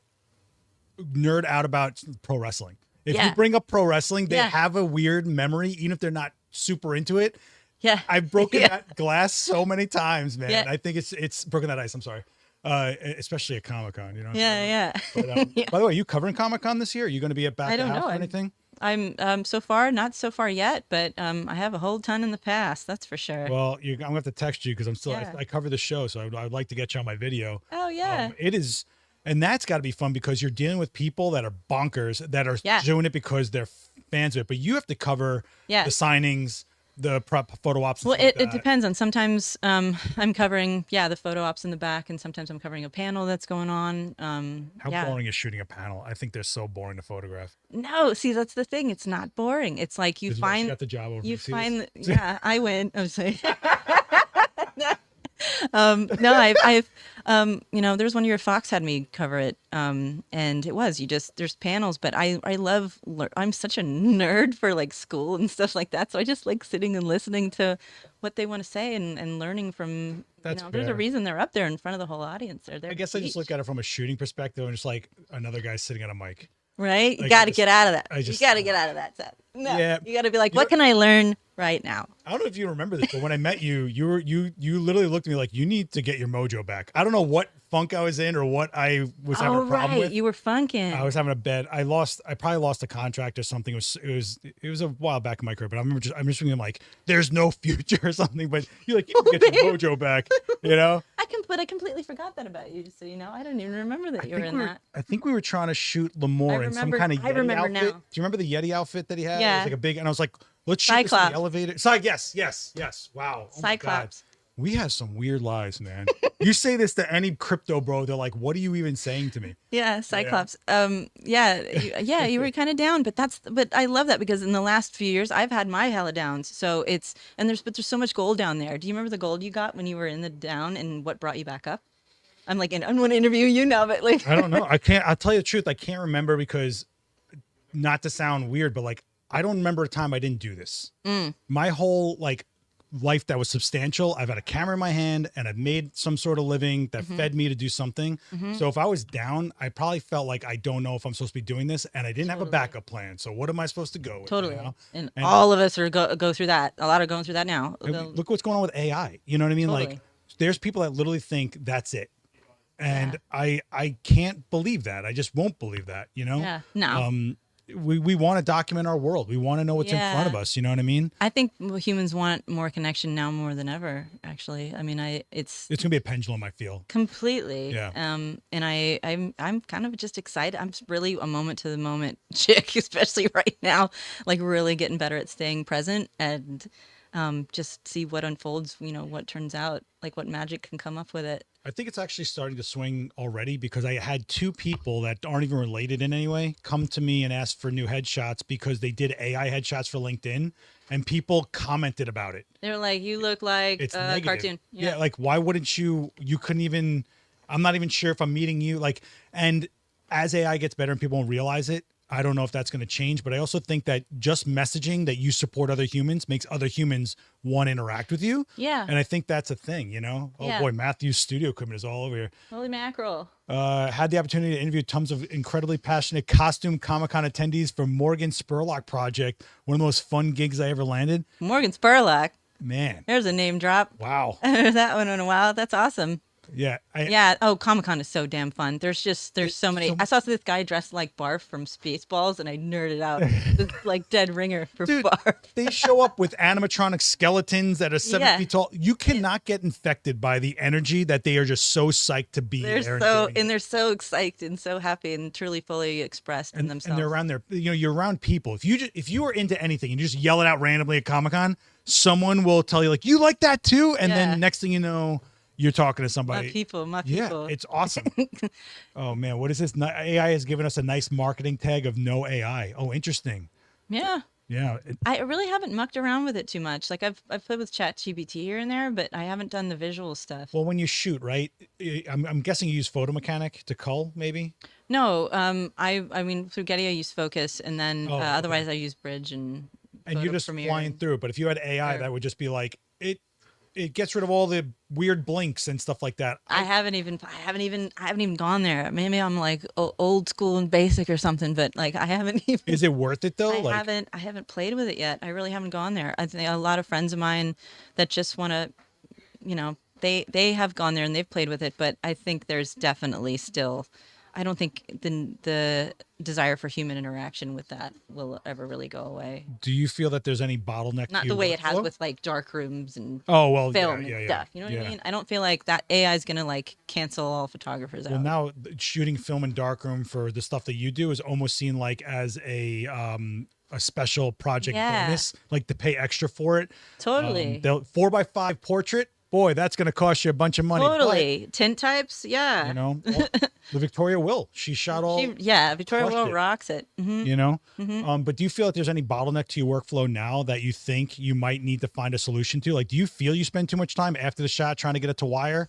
nerd out about pro wrestling. If Yeah. you bring up pro wrestling, they Yeah. have a weird memory, even if they're not super into it. Yeah, I've broken Yeah. that glass so many times, man. Yeah. I think it's broken that ice. I'm sorry. Especially at Comic-Con, Yeah. But, by the way, are you covering Comic-Con this year? Are you going to be at back I of don't house know. or anything? I'm so far not so far yet, but I have a whole ton in the past. That's for sure. Well, I'm gonna have to text you because I'm still Yeah. I cover the show, so I'd like to get you on my video. Oh yeah. It is, and that's got to be fun because you're dealing with people that are bonkers that are Yeah. doing it because they're fans of it, but you have to cover Yeah. the signings, the prep photo ops. and Well, stuff like it that. depends on sometimes I'm covering the photo ops in the back, and sometimes I'm covering a panel that's going on. How yeah. boring is shooting a panel? I think they're so boring to photograph. No, see that's the thing. It's not boring. It's like you This is why she got the job over. you See find this? yeah I win. I'm saying. No, I've there's one year Fox had me cover it, and it was there's panels, but I love I'm such a nerd for like school and stuff like that, so I just like sitting and listening to what they want to say and learning from. That's There's a fair. reason they're up there in front of the whole audience. They're there. I guess I just look at it from a shooting perspective and just like another guy sitting on a mic. Right, you Like, got to get out of that. I just- you got to get out of that set. No, Yeah. you got to be like, what can I learn right now? I don't know if you remember this, but when I met you, you literally looked at me like you need to get your mojo back. I don't know what funk I was in or what I was having a problem with. You were funking. I was having a bed. I probably lost a contract or something. It was a while back in my career, but I'm just thinking like there's no future or something. But you're like, you can get your mojo back, you know? I completely forgot that about you. Just so you know, I didn't even remember that you were in that. I think we were trying to shoot Lamore in some remember- kind of Yeti I remember outfit. now. Do you remember the Yeti outfit that he had? It Yeah. was like a big, and I was like, let's shoot this in Cyclops. the elevator. Yes. Wow. Oh my God. Cyclops. We have some weird lives, man. You say this to any crypto bro, they're like, what are you even saying to me? Yeah, Cyclops. You were kind of down, but I love that because in the last few years I've had my hella downs. So there's so much gold down there. Do you remember the gold you got when you were in the down and what brought you back up? I'm like, I want to interview you now, but like, I don't know. I'll tell you the truth. I can't remember because, not to sound weird, but like, I don't remember a time I didn't do this. My whole like life that was substantial, I've had a camera in my hand and I've made some sort of living that fed me to do something. So if I was down, I probably felt like I don't know if I'm supposed to be doing this and I didn't have a backup plan. So what am I supposed to go with? totally. You know? And all of us are go through that. A lot are going through that now. And look what's going on with AI. You know what I mean? Totally. Like there's people that literally think that's it. And I can't believe that. I just won't believe that, you know? Yeah. No. We want to document our world. We want to know what's in front of us. You know what I mean? I think humans want more connection now more than ever. Actually, I mean, it's It's gonna be a pendulum. I feel. completely. Yeah. And I'm kind of just excited. I'm just really a moment to the moment chick, especially right now. Like really getting better at staying present and just see what unfolds. You know, what turns out. Like what magic can come up with it. I think it's actually starting to swing already because I had two people that aren't even related in any way come to me and ask for new headshots because they did AI headshots for LinkedIn and people commented about it. They're like, you look like It's a negative. cartoon. Yeah. Like why wouldn't you couldn't even, I'm not even sure if I'm meeting you. Like, and as AI gets better and people won't realize it, I don't know if that's going to change, but I also think that just messaging that you support other humans makes other humans want to interact with you. Yeah. And I think that's a thing, you know? Oh Yeah. boy, Matthew's studio equipment is all over here. Holy mackerel. Had the opportunity to interview tons of incredibly passionate costume Comic-Con attendees for Morgan Spurlock Project. One of the most fun gigs I ever landed. Morgan Spurlock. Man. There's a name drop. Wow. That one in a while. That's awesome. Yeah. Yeah. Oh, Comic-Con is so damn fun. There's so many. I saw this guy dressed like Barf from Spaceballs, and I nerded out. This like dead ringer for Dude, Barf. they show up with animatronic skeletons that are 7 feet tall. You cannot get infected by the energy that they are just so psyched to be there. They're so excited and so happy and truly fully expressed in themselves. And they're around there. You know, you're around people. If you are into anything and you just yell it out randomly at Comic-Con, someone will tell you like, you like that too? And then next thing you know, you're talking to somebody. My people. Yeah, it's awesome. Oh man, what is this? AI has given us a nice marketing tag of no AI. Oh, interesting. Yeah. Yeah. I really haven't mucked around with it too much. Like I've played with ChatGPT here and there, but I haven't done the visual stuff. Well, when you shoot, right? I'm guessing you use Photo Mechanic to cull, maybe. No, I mean through Getty I use Focus, and then okay. otherwise I use Bridge and you're just Premiere flying through it. But if you had AI, that would just be like it gets rid of all the weird blinks and stuff like that. I haven't even gone there. Maybe I'm like old school and basic or something, but like I haven't even. Is it worth it though? I haven't played with it yet. I really haven't gone there. I think a lot of friends of mine that just want to, you know, they have gone there and they've played with it, but I think there's definitely still I don't think the desire for human interaction with that will ever really go away. Do you feel that there's any bottleneck? Not to the your way it has workflow? with like dark rooms and Oh well, film yeah, and yeah, stuff. You know what yeah. I mean? I don't feel like that AI is gonna like cancel all photographers Well, out. now shooting film in darkroom for the stuff that you do is almost seen like as a special project Yeah. bonus, like to pay extra for it. Totally. They'll 4x5 portrait. Boy, that's going to cost you a bunch of money. Totally. Tint types, But, yeah. you know, the Victoria will. She shot all. Victoria crushed Will it. rocks it. Mhm. You know, but do you feel like there's any bottleneck to your workflow now that you think you might need to find a solution to? Like, do you feel you spend too much time after the shot trying to get it to wire?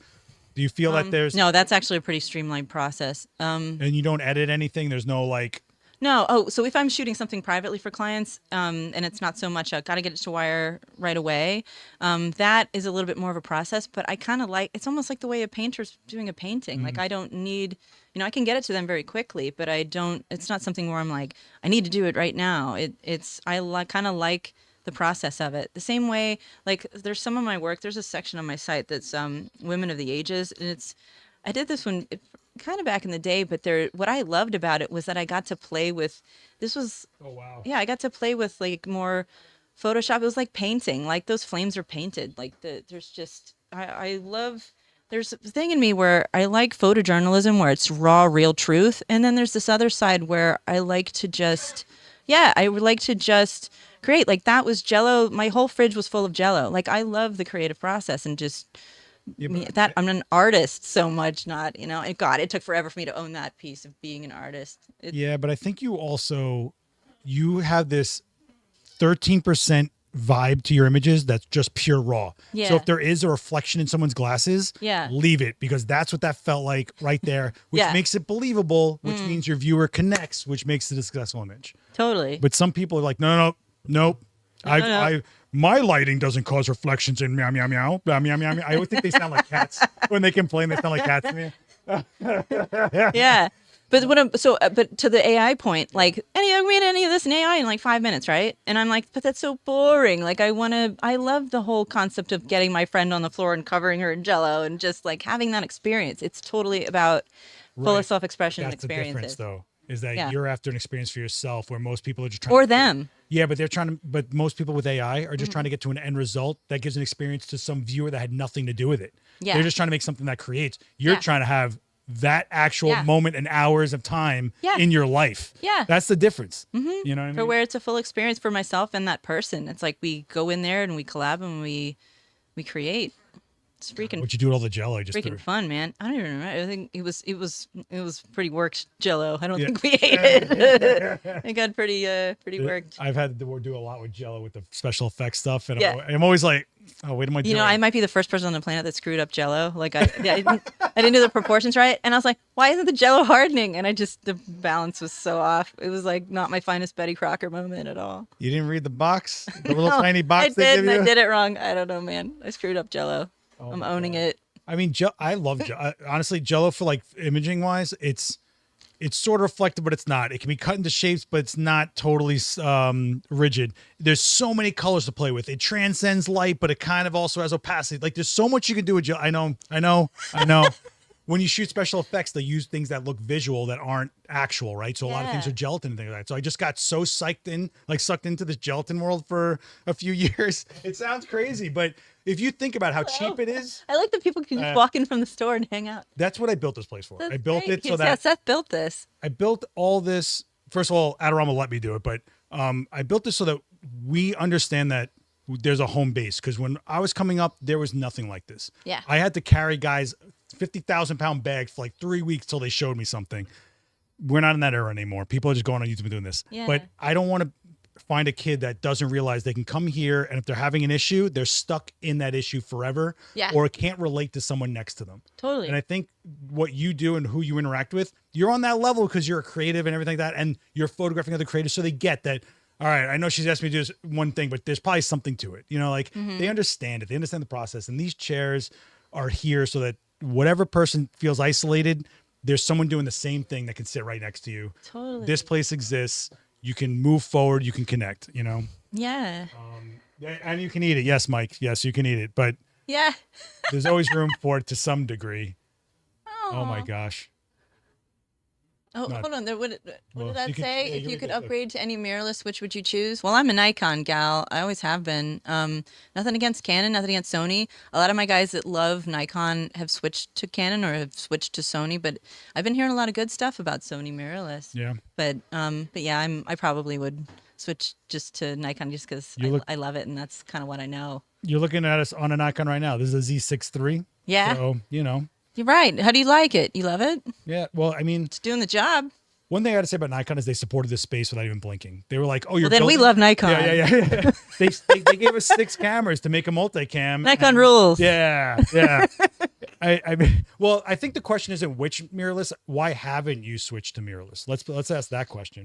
Do you feel that there's No, that's actually a pretty streamlined process. and you don't edit anything? There's no like. No. Oh, so if I'm shooting something privately for clients, and it's not so much got to get it to wire right away, that is a little bit more of a process. But I kind of like it's almost like the way a painter's doing a painting. Like I don't need, I can get it to them very quickly, but I don't. It's not something where I'm like I need to do it right now. I kind of like the process of it. The same way, like there's some of my work. There's a section on my site that's women of the ages, and I did this one kind of back in the day, but what I loved about it was that I got to play with, Oh wow. yeah, I got to play with like more Photoshop. It was like painting, like those flames are painted. Like I love, there's a thing in me where I like photojournalism where it's raw, real truth. And then there's this other side where I like to just, I would like to just create. Like that was Jello. My whole fridge was full of Jello. Like I love the creative process and just, I'm an artist so much, not, it took forever for me to own that piece of being an artist. Yeah, but I think you have this 13% vibe to your images that's just pure raw. Yeah. So if there is a reflection in someone's glasses, leave it because that's what that felt like right there, which makes it believable, which means your viewer connects, which makes it a successful image. Totally. But some people are like, no, nope. My lighting doesn't cause reflections in meow, meow, meow, meow, meow, meow, meow. I always think they sound like cats when they complain. They sound like cats to me. Yeah. But but to the AI point, like any of this in AI in like 5 minutes, right? And I'm like, but that's so boring. Like I love the whole concept of getting my friend on the floor and covering her in Jello and just like having that experience. It's totally about full of self-expression and That's the difference, experiences. though, is that you're after an experience for yourself where most people are just trying Or them. Yeah, but but most people with AI are just trying to get to an end result that gives an experience to some viewer that had nothing to do with it. Yeah. They're just trying to make something that creates. You're trying to have that actual moment and hours of time in your life. Yeah. That's the difference. You know what I mean? For where it's a full experience for myself and that person. It's like we go in there and we collab and we create. It's freaking What you do with all the Jello? Just freaking threw. fun, man. I don't even remember. I think it was pretty worked Jello. I don't think we ate it. It got pretty worked. I've had to do a lot with Jello with the special effects stuff, and I'm always like, oh, wait, am I doing? I might be the first person on the planet that screwed up Jello. Like I didn't do the proportions right, and I was like, why isn't the Jello hardening? And the balance was so off. It was like not my finest Betty Crocker moment at all. You didn't read the box, the little No, tiny box I they did, give and you. I did it wrong. I don't know, man. I screwed up Jello. I'm owning it. I mean, I love honestly Jello for like imaging wise. It's sort of reflective, but it's not. It can be cut into shapes, but it's not totally rigid. There's so many colors to play with. It transcends light, but it kind of also has opacity. Like there's so much you can do with Jello. I know. When you shoot special effects, they use things that look visual that aren't actual, right? So a lot of things are gelatin and things like that. So I just got so sucked into this gelatin world for a few years. It sounds crazy, but if you think about how cheap it is. I like that people can just walk in from the store and hang out. That's what I built this place for. That's I built great. it so that Seth built this. I built all this. First of all, Adorama let me do it, but I built this so that we understand that there's a home base. Because when I was coming up, there was nothing like this. Yeah. I had to carry guys 50,000-pound bags for like 3 weeks till they showed me something. We're not in that era anymore. People are just going on YouTube and doing this. Yeah. But I don't want to find a kid that doesn't realize they can come here, and if they're having an issue, they're stuck in that issue forever. Yeah. Or can't relate to someone next to them. Totally. And I think what you do and who you interact with, you're on that level because you're a creative and everything like that, and you're photographing other creators, so they get that. All right, I know she's asked me to do this one thing, but there's probably something to it. They understand it. They understand the process. And these chairs are here so that whatever person feels isolated, there's someone doing the same thing that can sit right next to you. Totally. This place exists. You can move forward. You can connect, Yeah. And you can eat it. Yes, Mike. Yes, you can eat it. But Yeah. there's always room for it to some degree. Oh my gosh. Oh, Not- hold on. What Well, did that you could- say? yeah, If you you read could that, look. upgrade to any mirrorless, which would you choose? Well, I'm a Nikon gal. I always have been. Nothing against Canon, nothing against Sony. A lot of my guys that love Nikon have switched to Canon or have switched to Sony, but I've been hearing a lot of good stuff about Sony mirrorless. Yeah. But yeah, I probably would switch just to Nikon just because I love it, and that's kind of what I know. You're looking at us on a Nikon right now. This is a Z6 III. Yeah. So, you know. You're right. How do you like it? You love it? Yeah. Well, I mean, It's doing the job. one thing I got to say about Nikon is they supported this space without even blinking. They were like, "Oh, you're." Well, then we love Nikon. Yeah. they gave us 6 cameras to make a multicam. Nikon rules. Yeah. I mean, well, I think the question isn't which mirrorless. Why haven't you switched to mirrorless? Let's ask that question.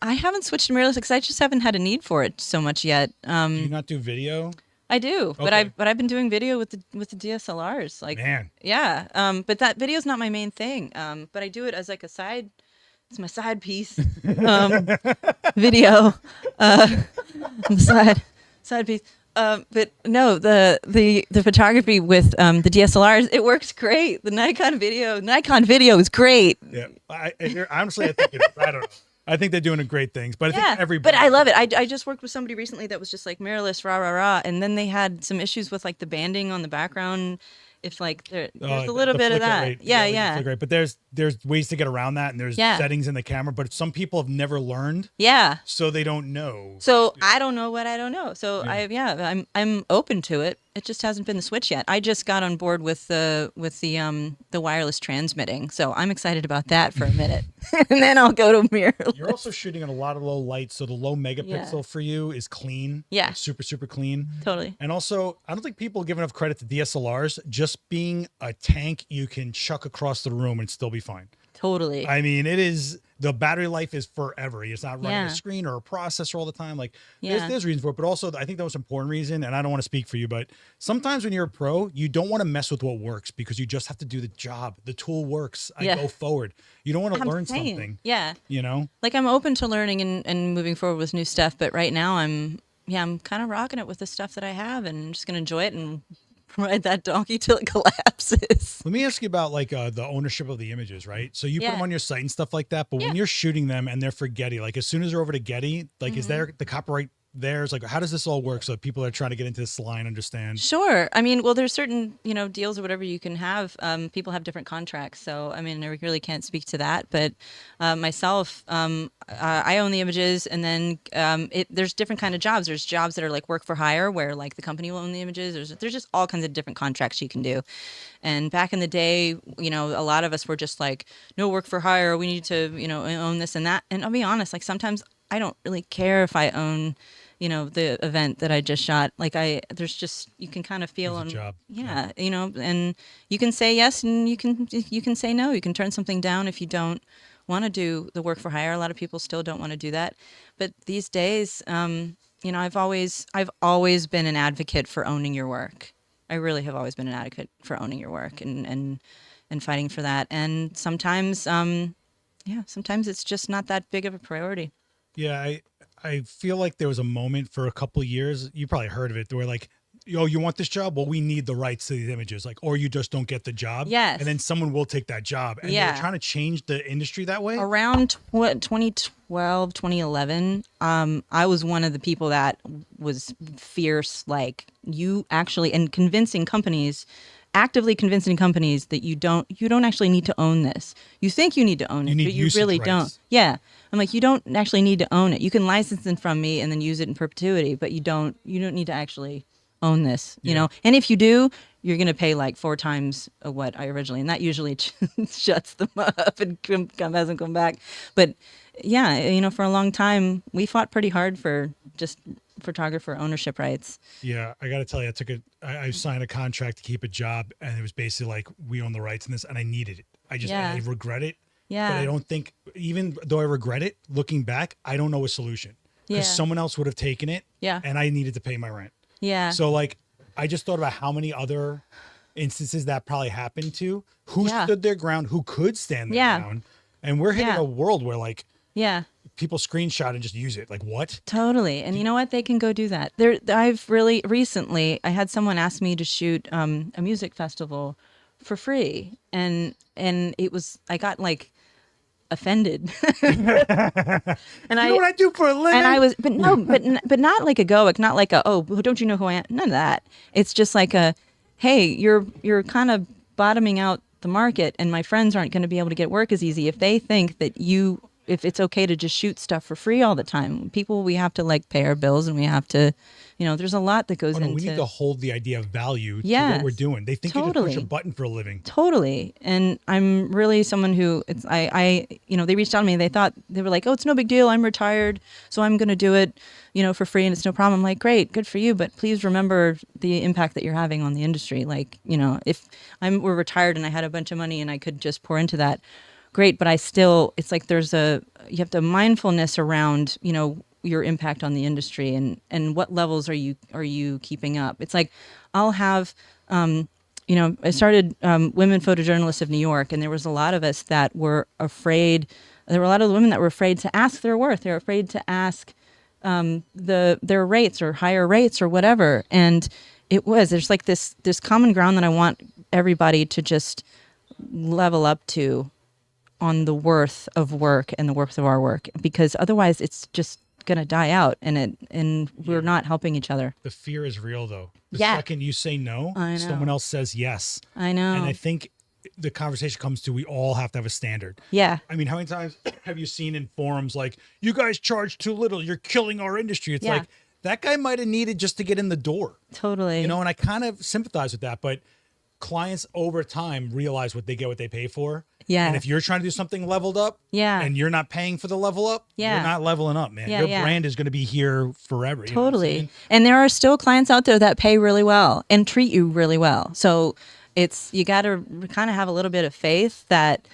I haven't switched to mirrorless because I just haven't had a need for it so much yet. Do you not do video? I do, but Okay. I've been doing video with the DSLRs. Like, Man. yeah. But that video's not my main thing. But I do it as like a side. It's my side piece. Video, side piece. But no, the photography with the DSLRs, it works great. The Nikon video is great. Yeah. Honestly, I think I don't know. I think they're doing great things, but I think everybody. But I love it. I just worked with somebody recently that was just like mirrorless, rah rah rah, and then they had some issues with like the banding on the background. If like there's a little bit of that, rate. yeah. Flicker rate. But there's ways to get around that, and there's settings in the camera. But some people have never learned, yeah. so they don't know. So I don't know what I don't know. So I'm open to it. It just hasn't been the switch yet. I just got on board with the wireless transmitting, so I'm excited about that for a minute, and then I'll go to mirrorless. You're also shooting at a lot of low light, so the low megapixel for you is clean. Yeah. Like super clean. Totally. And also, I don't think people give enough credit to DSLRs just being a tank you can chuck across the room and still be fine. Totally. I mean, the battery life is forever. It's not running Yeah. a screen or a processor all the time. Like Yeah. there's reasons for it, but also I think the most important reason, and I don't want to speak for you, but sometimes when you're a pro, you don't want to mess with what works because you just have to do the job. The tool works. I go forward. You don't want to learn something. Yeah. You know? Like I'm open to learning and moving forward with new stuff, but right now I'm kind of rocking it with the stuff that I have, and I'm just gonna enjoy it and ride that donkey till it collapses. Let me ask you about like the ownership of the images, right? So you put them on your site and stuff like that, but when you're shooting them and they're for Getty, like as soon as they're over to Getty, like is there the copyright theirs? Like how does this all work so that people that are trying to get into this line understand? Sure. I mean, well, there's certain, deals or whatever you can have. People have different contracts. So, I mean, I really can't speak to that. But myself, I own the images. And then there's different kind of jobs. There's jobs that are like work for hire where like the company will own the images. There's just all kinds of different contracts you can do. And back in the day, a lot of us were just like, no work for hire. We need to, own this and that. And I'll be honest, like sometimes I don't really care if I own the event that I just shot. Like there's just, you can kind of feel on, job. yeah, and you can say yes and you can say no. You can turn something down if you don't want to do the work for hire. A lot of people still don't want to do that. But these days, I've always been an advocate for owning your work. I really have always been an advocate for owning your work and fighting for that. And sometimes, sometimes it's just not that big of a priority. Yeah, I feel like there was a moment for a couple of years, you probably heard of it, where like, oh, you want this job? Well, we need the rights to these images, like, or you just don't get the job. Yes. And then someone will take that job. And they're trying to change the industry that way. Around 2012, 2011, I was one of the people that was fierce, like you actually, and actively convincing companies that you don't actually need to own this. You think you need to own it, but you really don't. Yeah. I'm like, you don't actually need to own it. You can license it from me and then use it in perpetuity, but you don't need to actually own this, you know? And if you do, you're going to pay like 4 times of what I originally, and that usually shuts them up and hasn't come back. But yeah, for a long time, we fought pretty hard for just photographer ownership rights. Yeah, I got to tell you, I signed a contract to keep a job, and it was basically like, we own the rights in this, and I needed it. I regret it. Yeah. But I don't think, even though I regret it, looking back, I don't know a solution. Because someone else would have taken it. Yeah. And I needed to pay my rent. Yeah. So like, I just thought about how many other instances that probably happened to, who stood their ground, who could stand their ground. And we're hitting a world where like, people screenshot and just use it. Like what? Totally. And you know what? They can go do that. I've really recently, I had someone ask me to shoot a music festival for free. And it was, I got like offended. And you know what I do for a living? And I was, but no, but not like egoic, not like a, oh, don't you know who I am? None of that. It's just like a, hey, you're kind of bottoming out the market, and my friends aren't going to be able to get work as easy if they think that if it's okay to just shoot stuff for free all the time. People, we have to like pay our bills, and we have to, there's a lot that goes into. We need to hold the idea of value to Yes, what we're doing. They think you just push a button for a living. Totally. And I'm really someone who they reached out to me. They were like, oh, it's no big deal. I'm retired, so I'm going to do it, for free, and it's no problem. I'm like, great, good for you. But please remember the impact that you're having on the industry. Like, if we're retired and I had a bunch of money and I could just pour into that, great. But it's like you have to mindfulness around, your impact on the industry and what levels are you keeping up. It's like I'll have, I started Women Photojournalists of New York, and there was a lot of us that were afraid. There were a lot of women that were afraid to ask their worth. They were afraid to ask their rates or higher rates or whatever. And there's like this common ground that I want everybody to just level up to on the worth of work and the worth of our work, because otherwise it's just going to die out, and we're not helping each other. The fear is real, though. The Yeah. second you say no, I know. someone else says yes. I know. And I think the conversation comes to, we all have to have a standard. Yeah. I mean, how many times have you seen in forums like, you guys charge too little, you're killing our industry? It's like, that guy might have needed just to get in the door. Totally. And I kind of sympathize with that, but clients over time realize what they pay for. Yeah. And if you're trying to do something leveled up, Yeah. and you're not paying for the level up, Yeah. you're not leveling up, man. Yeah, Your yeah. brand is going to be here forever. You know what I'm Totally. saying? And there are still clients out there that pay really well and treat you really well. So you got to kind of have a little bit of faith that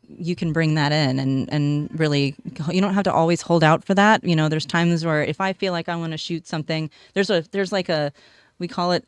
you can bring that in and really, you don't have to always hold out for that. There's times where if I feel like I want to shoot something, there's like we call it,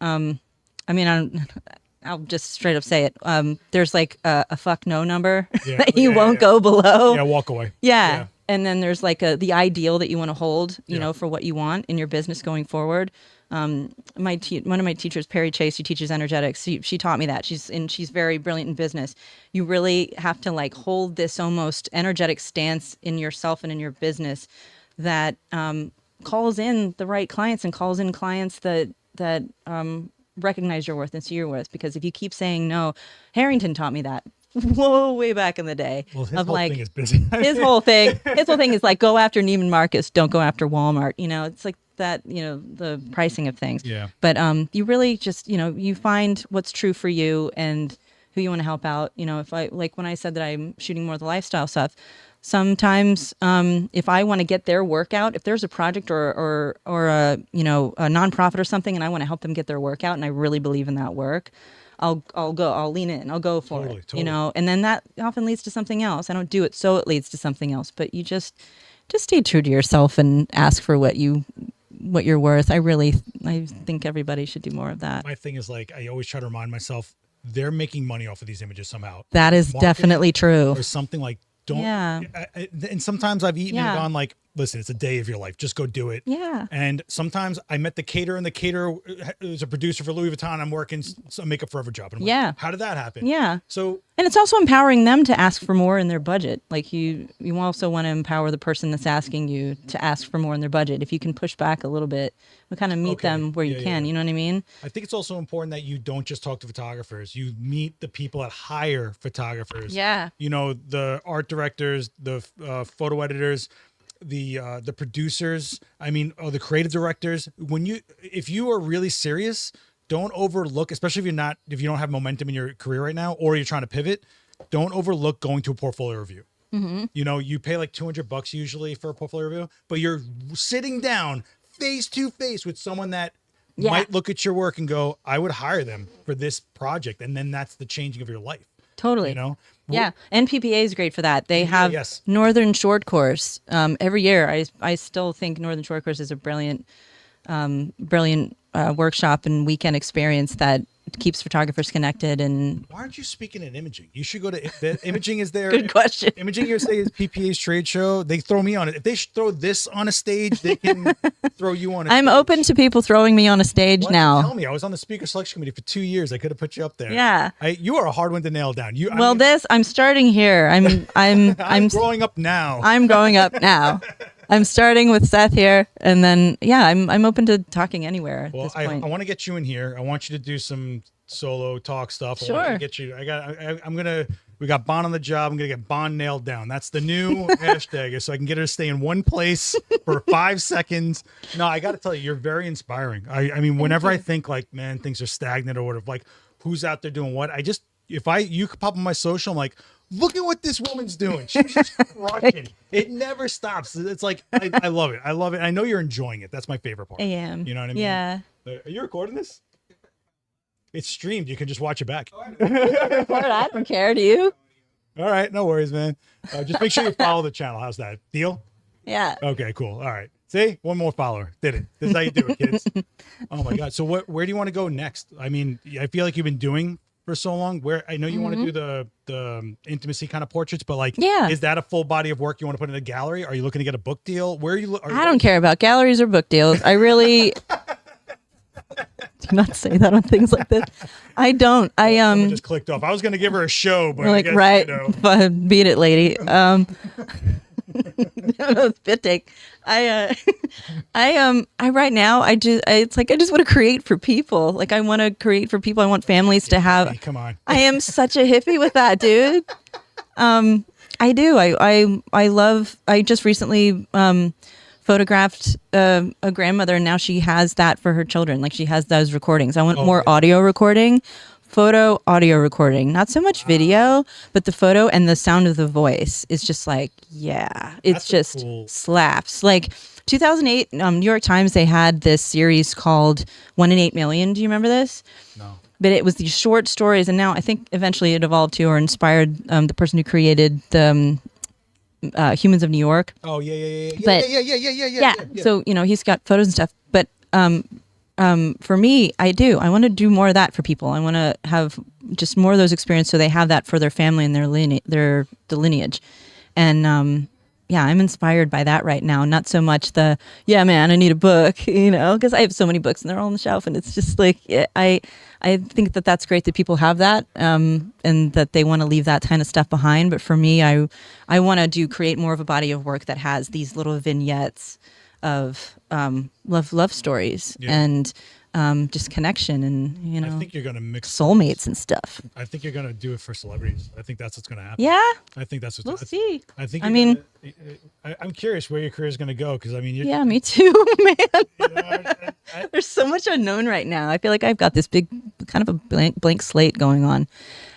I'll just straight up say it. There's like a fuck no number that you won't go below. Yeah, walk away. Yeah. And then there's like the ideal that you want to hold, you Yeah. know, for what you want in your business going forward. One of my teachers, Perry Chase, who teaches energetics, she taught me that. She's very brilliant in business. You really have to like hold this almost energetic stance in yourself and in your business that calls in the right clients and calls in clients that recognize your worth and see your worth. Because if you keep saying no, Harrington taught me that. Whoa, way back in the day. Well, his whole thing is busy. his whole thing is like, go after Neiman Marcus, don't go after Walmart. It's like that, the pricing of things. Yeah. But you really just, you find what's true for you and who you want to help out. If when I said that I'm shooting more of the lifestyle stuff, sometimes if I want to get their work out, if there's a project or a nonprofit or something, and I want to help them get their work out, and I really believe in that work, I'll lean in, I'll go for it, Totally. and then that often leads to something else. I don't do it so it leads to something else, but you just stay true to yourself and ask for what you're worth. I think everybody should do more of that. My thing is like, I always try to remind myself, they're making money off of these images somehow. That is Marketing definitely true. Or something like, don't. Yeah. And sometimes I've eaten Yeah. and gone like, listen, it's a day of your life. Just go do it. Yeah. And sometimes I met the caterer, and the caterer is a producer for Louis Vuitton. I'm working some makeup forever job. And I'm Yeah. like, how did that happen? Yeah. So, and it's also empowering them to ask for more in their budget. Like you also want to empower the person that's asking you to ask for more in their budget. If you can push back a little bit, we kind of meet them where you can. Yeah. You know what I mean? I think it's also important that you don't just talk to photographers. You meet the people that hire photographers. Yeah. The art directors, the photo editors, the producers. The creative directors. If you are really serious, don't overlook, especially if you don't have momentum in your career right now, or you're trying to pivot. Don't overlook going to a portfolio review. Mm-hmm. You pay like $200 usually for a portfolio review, but you're sitting down face to face with someone that might look at your work and go, I would hire them for this project. And then that's the changing of your life. Totally. Yeah. NPPA is great for that. They have yes. Northern Short Course. Every year, I still think Northern Short Course is a brilliant workshop and weekend experience that keeps photographers connected. And why aren't you speaking in imaging? You should go to imaging. Is there? Good question. ImagingUSA is PPA's trade show. They throw me on it. If they throw this on a stage, they can throw you on. I'm open to people throwing me on a stage now. Tell me, I was on the speaker selection committee for 2 years. I could have put you up there. Yeah. You are a hard one to nail down. I'm starting here. I'm growing up now. I'm growing up now. I'm starting with Seth here, and then I'm open to talking anywhere at this point. I want to get you in here. I want you to do some solo talk stuff. Sure. I want to get you. We got Bon on the job. I'm gonna get Bon nailed down. That's the new hashtag, so I can get her to stay in one place for 5 seconds. No, I got to tell you, you're very inspiring. I mean, whenever I think like, man, things are stagnant or whatever, like who's out there doing what? You could pop on my social, I'm like, look at what this woman's doing. She's just crushing. It never stops. It's like, I love it. I love it. I know you're enjoying it. That's my favorite part. I am. You know what I mean? Yeah. Are you recording this? It's streamed. You can just watch it back. I don't care. Do you? All right. No worries, man. Just make sure you follow the channel. How's that? Deal? Yeah. Okay, cool. All right. See? One more follower. Did it. This is how you do it, kids. Oh, my God. So where do you want to go next? I mean, I feel like you've been doing for so long, where I know you want to do the intimacy kind of portraits, but like, is that a full body of work you want to put in a gallery? Are you looking to get a book deal? Where are you? I don't care about galleries or book deals. I really do not say that on things like this. I don't. Someone just clicked off. I was going to give her a show, but like, I guess, right, you know. Beat it, lady. Spit take. I right now it's like I just want to create for people. Like I want to create for people. I want families to have. Hey, come on. I am such a hippie with that, dude. I do. I love. I just recently photographed a grandmother, and now she has that for her children. Like she has those recordings. I want more audio recording. Photo, audio recording, not so much video, but the photo and the sound of the voice is just like, it's just cool. Slaps. Like 2008, New York Times, they had this series called 1 in 8 million. Do you remember this? No. But it was these short stories, and now I think eventually it evolved to or inspired the person who created the Humans of New York. Oh yeah. So he's got photos and stuff, but for me, I want to do more of that for people. I want to have just more of those experiences so they have that for their family and their lineage. And I'm inspired by that right now. Not so much I need a book, because I have so many books and they're all on the shelf. And it's just like, I think that that's great that people have that and that they want to leave that kind of stuff behind. But for me, I want to create more of a body of work that has these little vignettes of love stories and just connection and I think you're gonna mix soulmates and stuff. I think you're gonna do it for celebrities. I think that's what's gonna happen. Yeah, I think that's what's. We'll see. I'm curious where your career is gonna go because I mean, me too, man. There's so much unknown right now. I feel like I've got this big kind of a blank slate going on,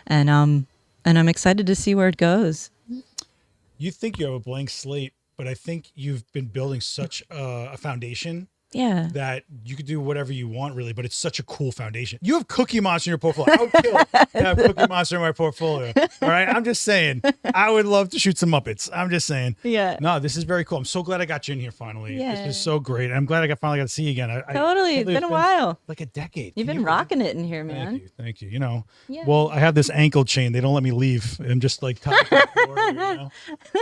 and I'm excited to see where it goes. You think you have a blank slate, but I think you've been building such a foundation that you could do whatever you want, really. But it's such a cool foundation. You have Cookie Monster in your portfolio. I would kill to have Cookie Monster in my portfolio. All right, I'm just saying. I would love to shoot some Muppets. I'm just saying. Yeah. No, this is very cool. I'm so glad I got you in here finally. Yeah. This is so great. I'm glad I finally got to see you again. Totally. It's been a while. Like a decade. You've been rocking it in here, man. Thank you. Well, I have this ankle chain. They don't let me leave. I'm just like tied to the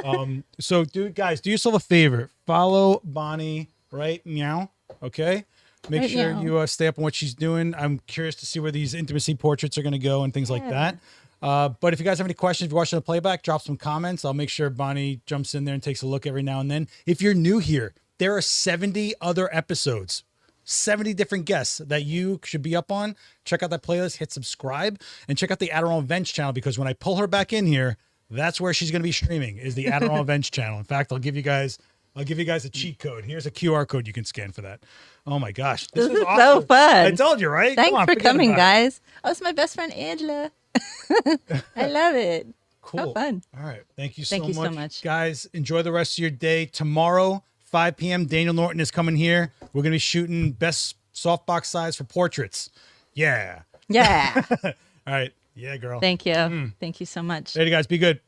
floor, So, guys, do yourself a favor. Follow Bonnie, right? Meow. Okay. Make sure you stay up on what she's doing. I'm curious to see where these intimacy portraits are going to go and things like that. But if you guys have any questions, if you're watching the playback, drop some comments. I'll make sure Bonnie jumps in there and takes a look every now and then. If you're new here, there are 70 other episodes, 70 different guests that you should be up on. Check out that playlist, hit subscribe, and check out the Adorama Events channel because when I pull her back in here, that's where she's going to be streaming is the Adorama Events channel. In fact, I'll give you guys a cheat code. Here's a QR code you can scan for that. Oh my gosh. This is awesome. So fun. I told you, right? Thanks for coming, guys. Oh, it's my best friend, Angela. I love it. Cool. How fun. All right. Thank you so much. Guys, enjoy the rest of your day. Tomorrow, 5 p.m., Daniel Norton is coming here. We're going to be shooting best softbox size for portraits. Yeah. Yeah. All right. Yeah, girl. Thank you. Thank you so much. Later, guys. Be good.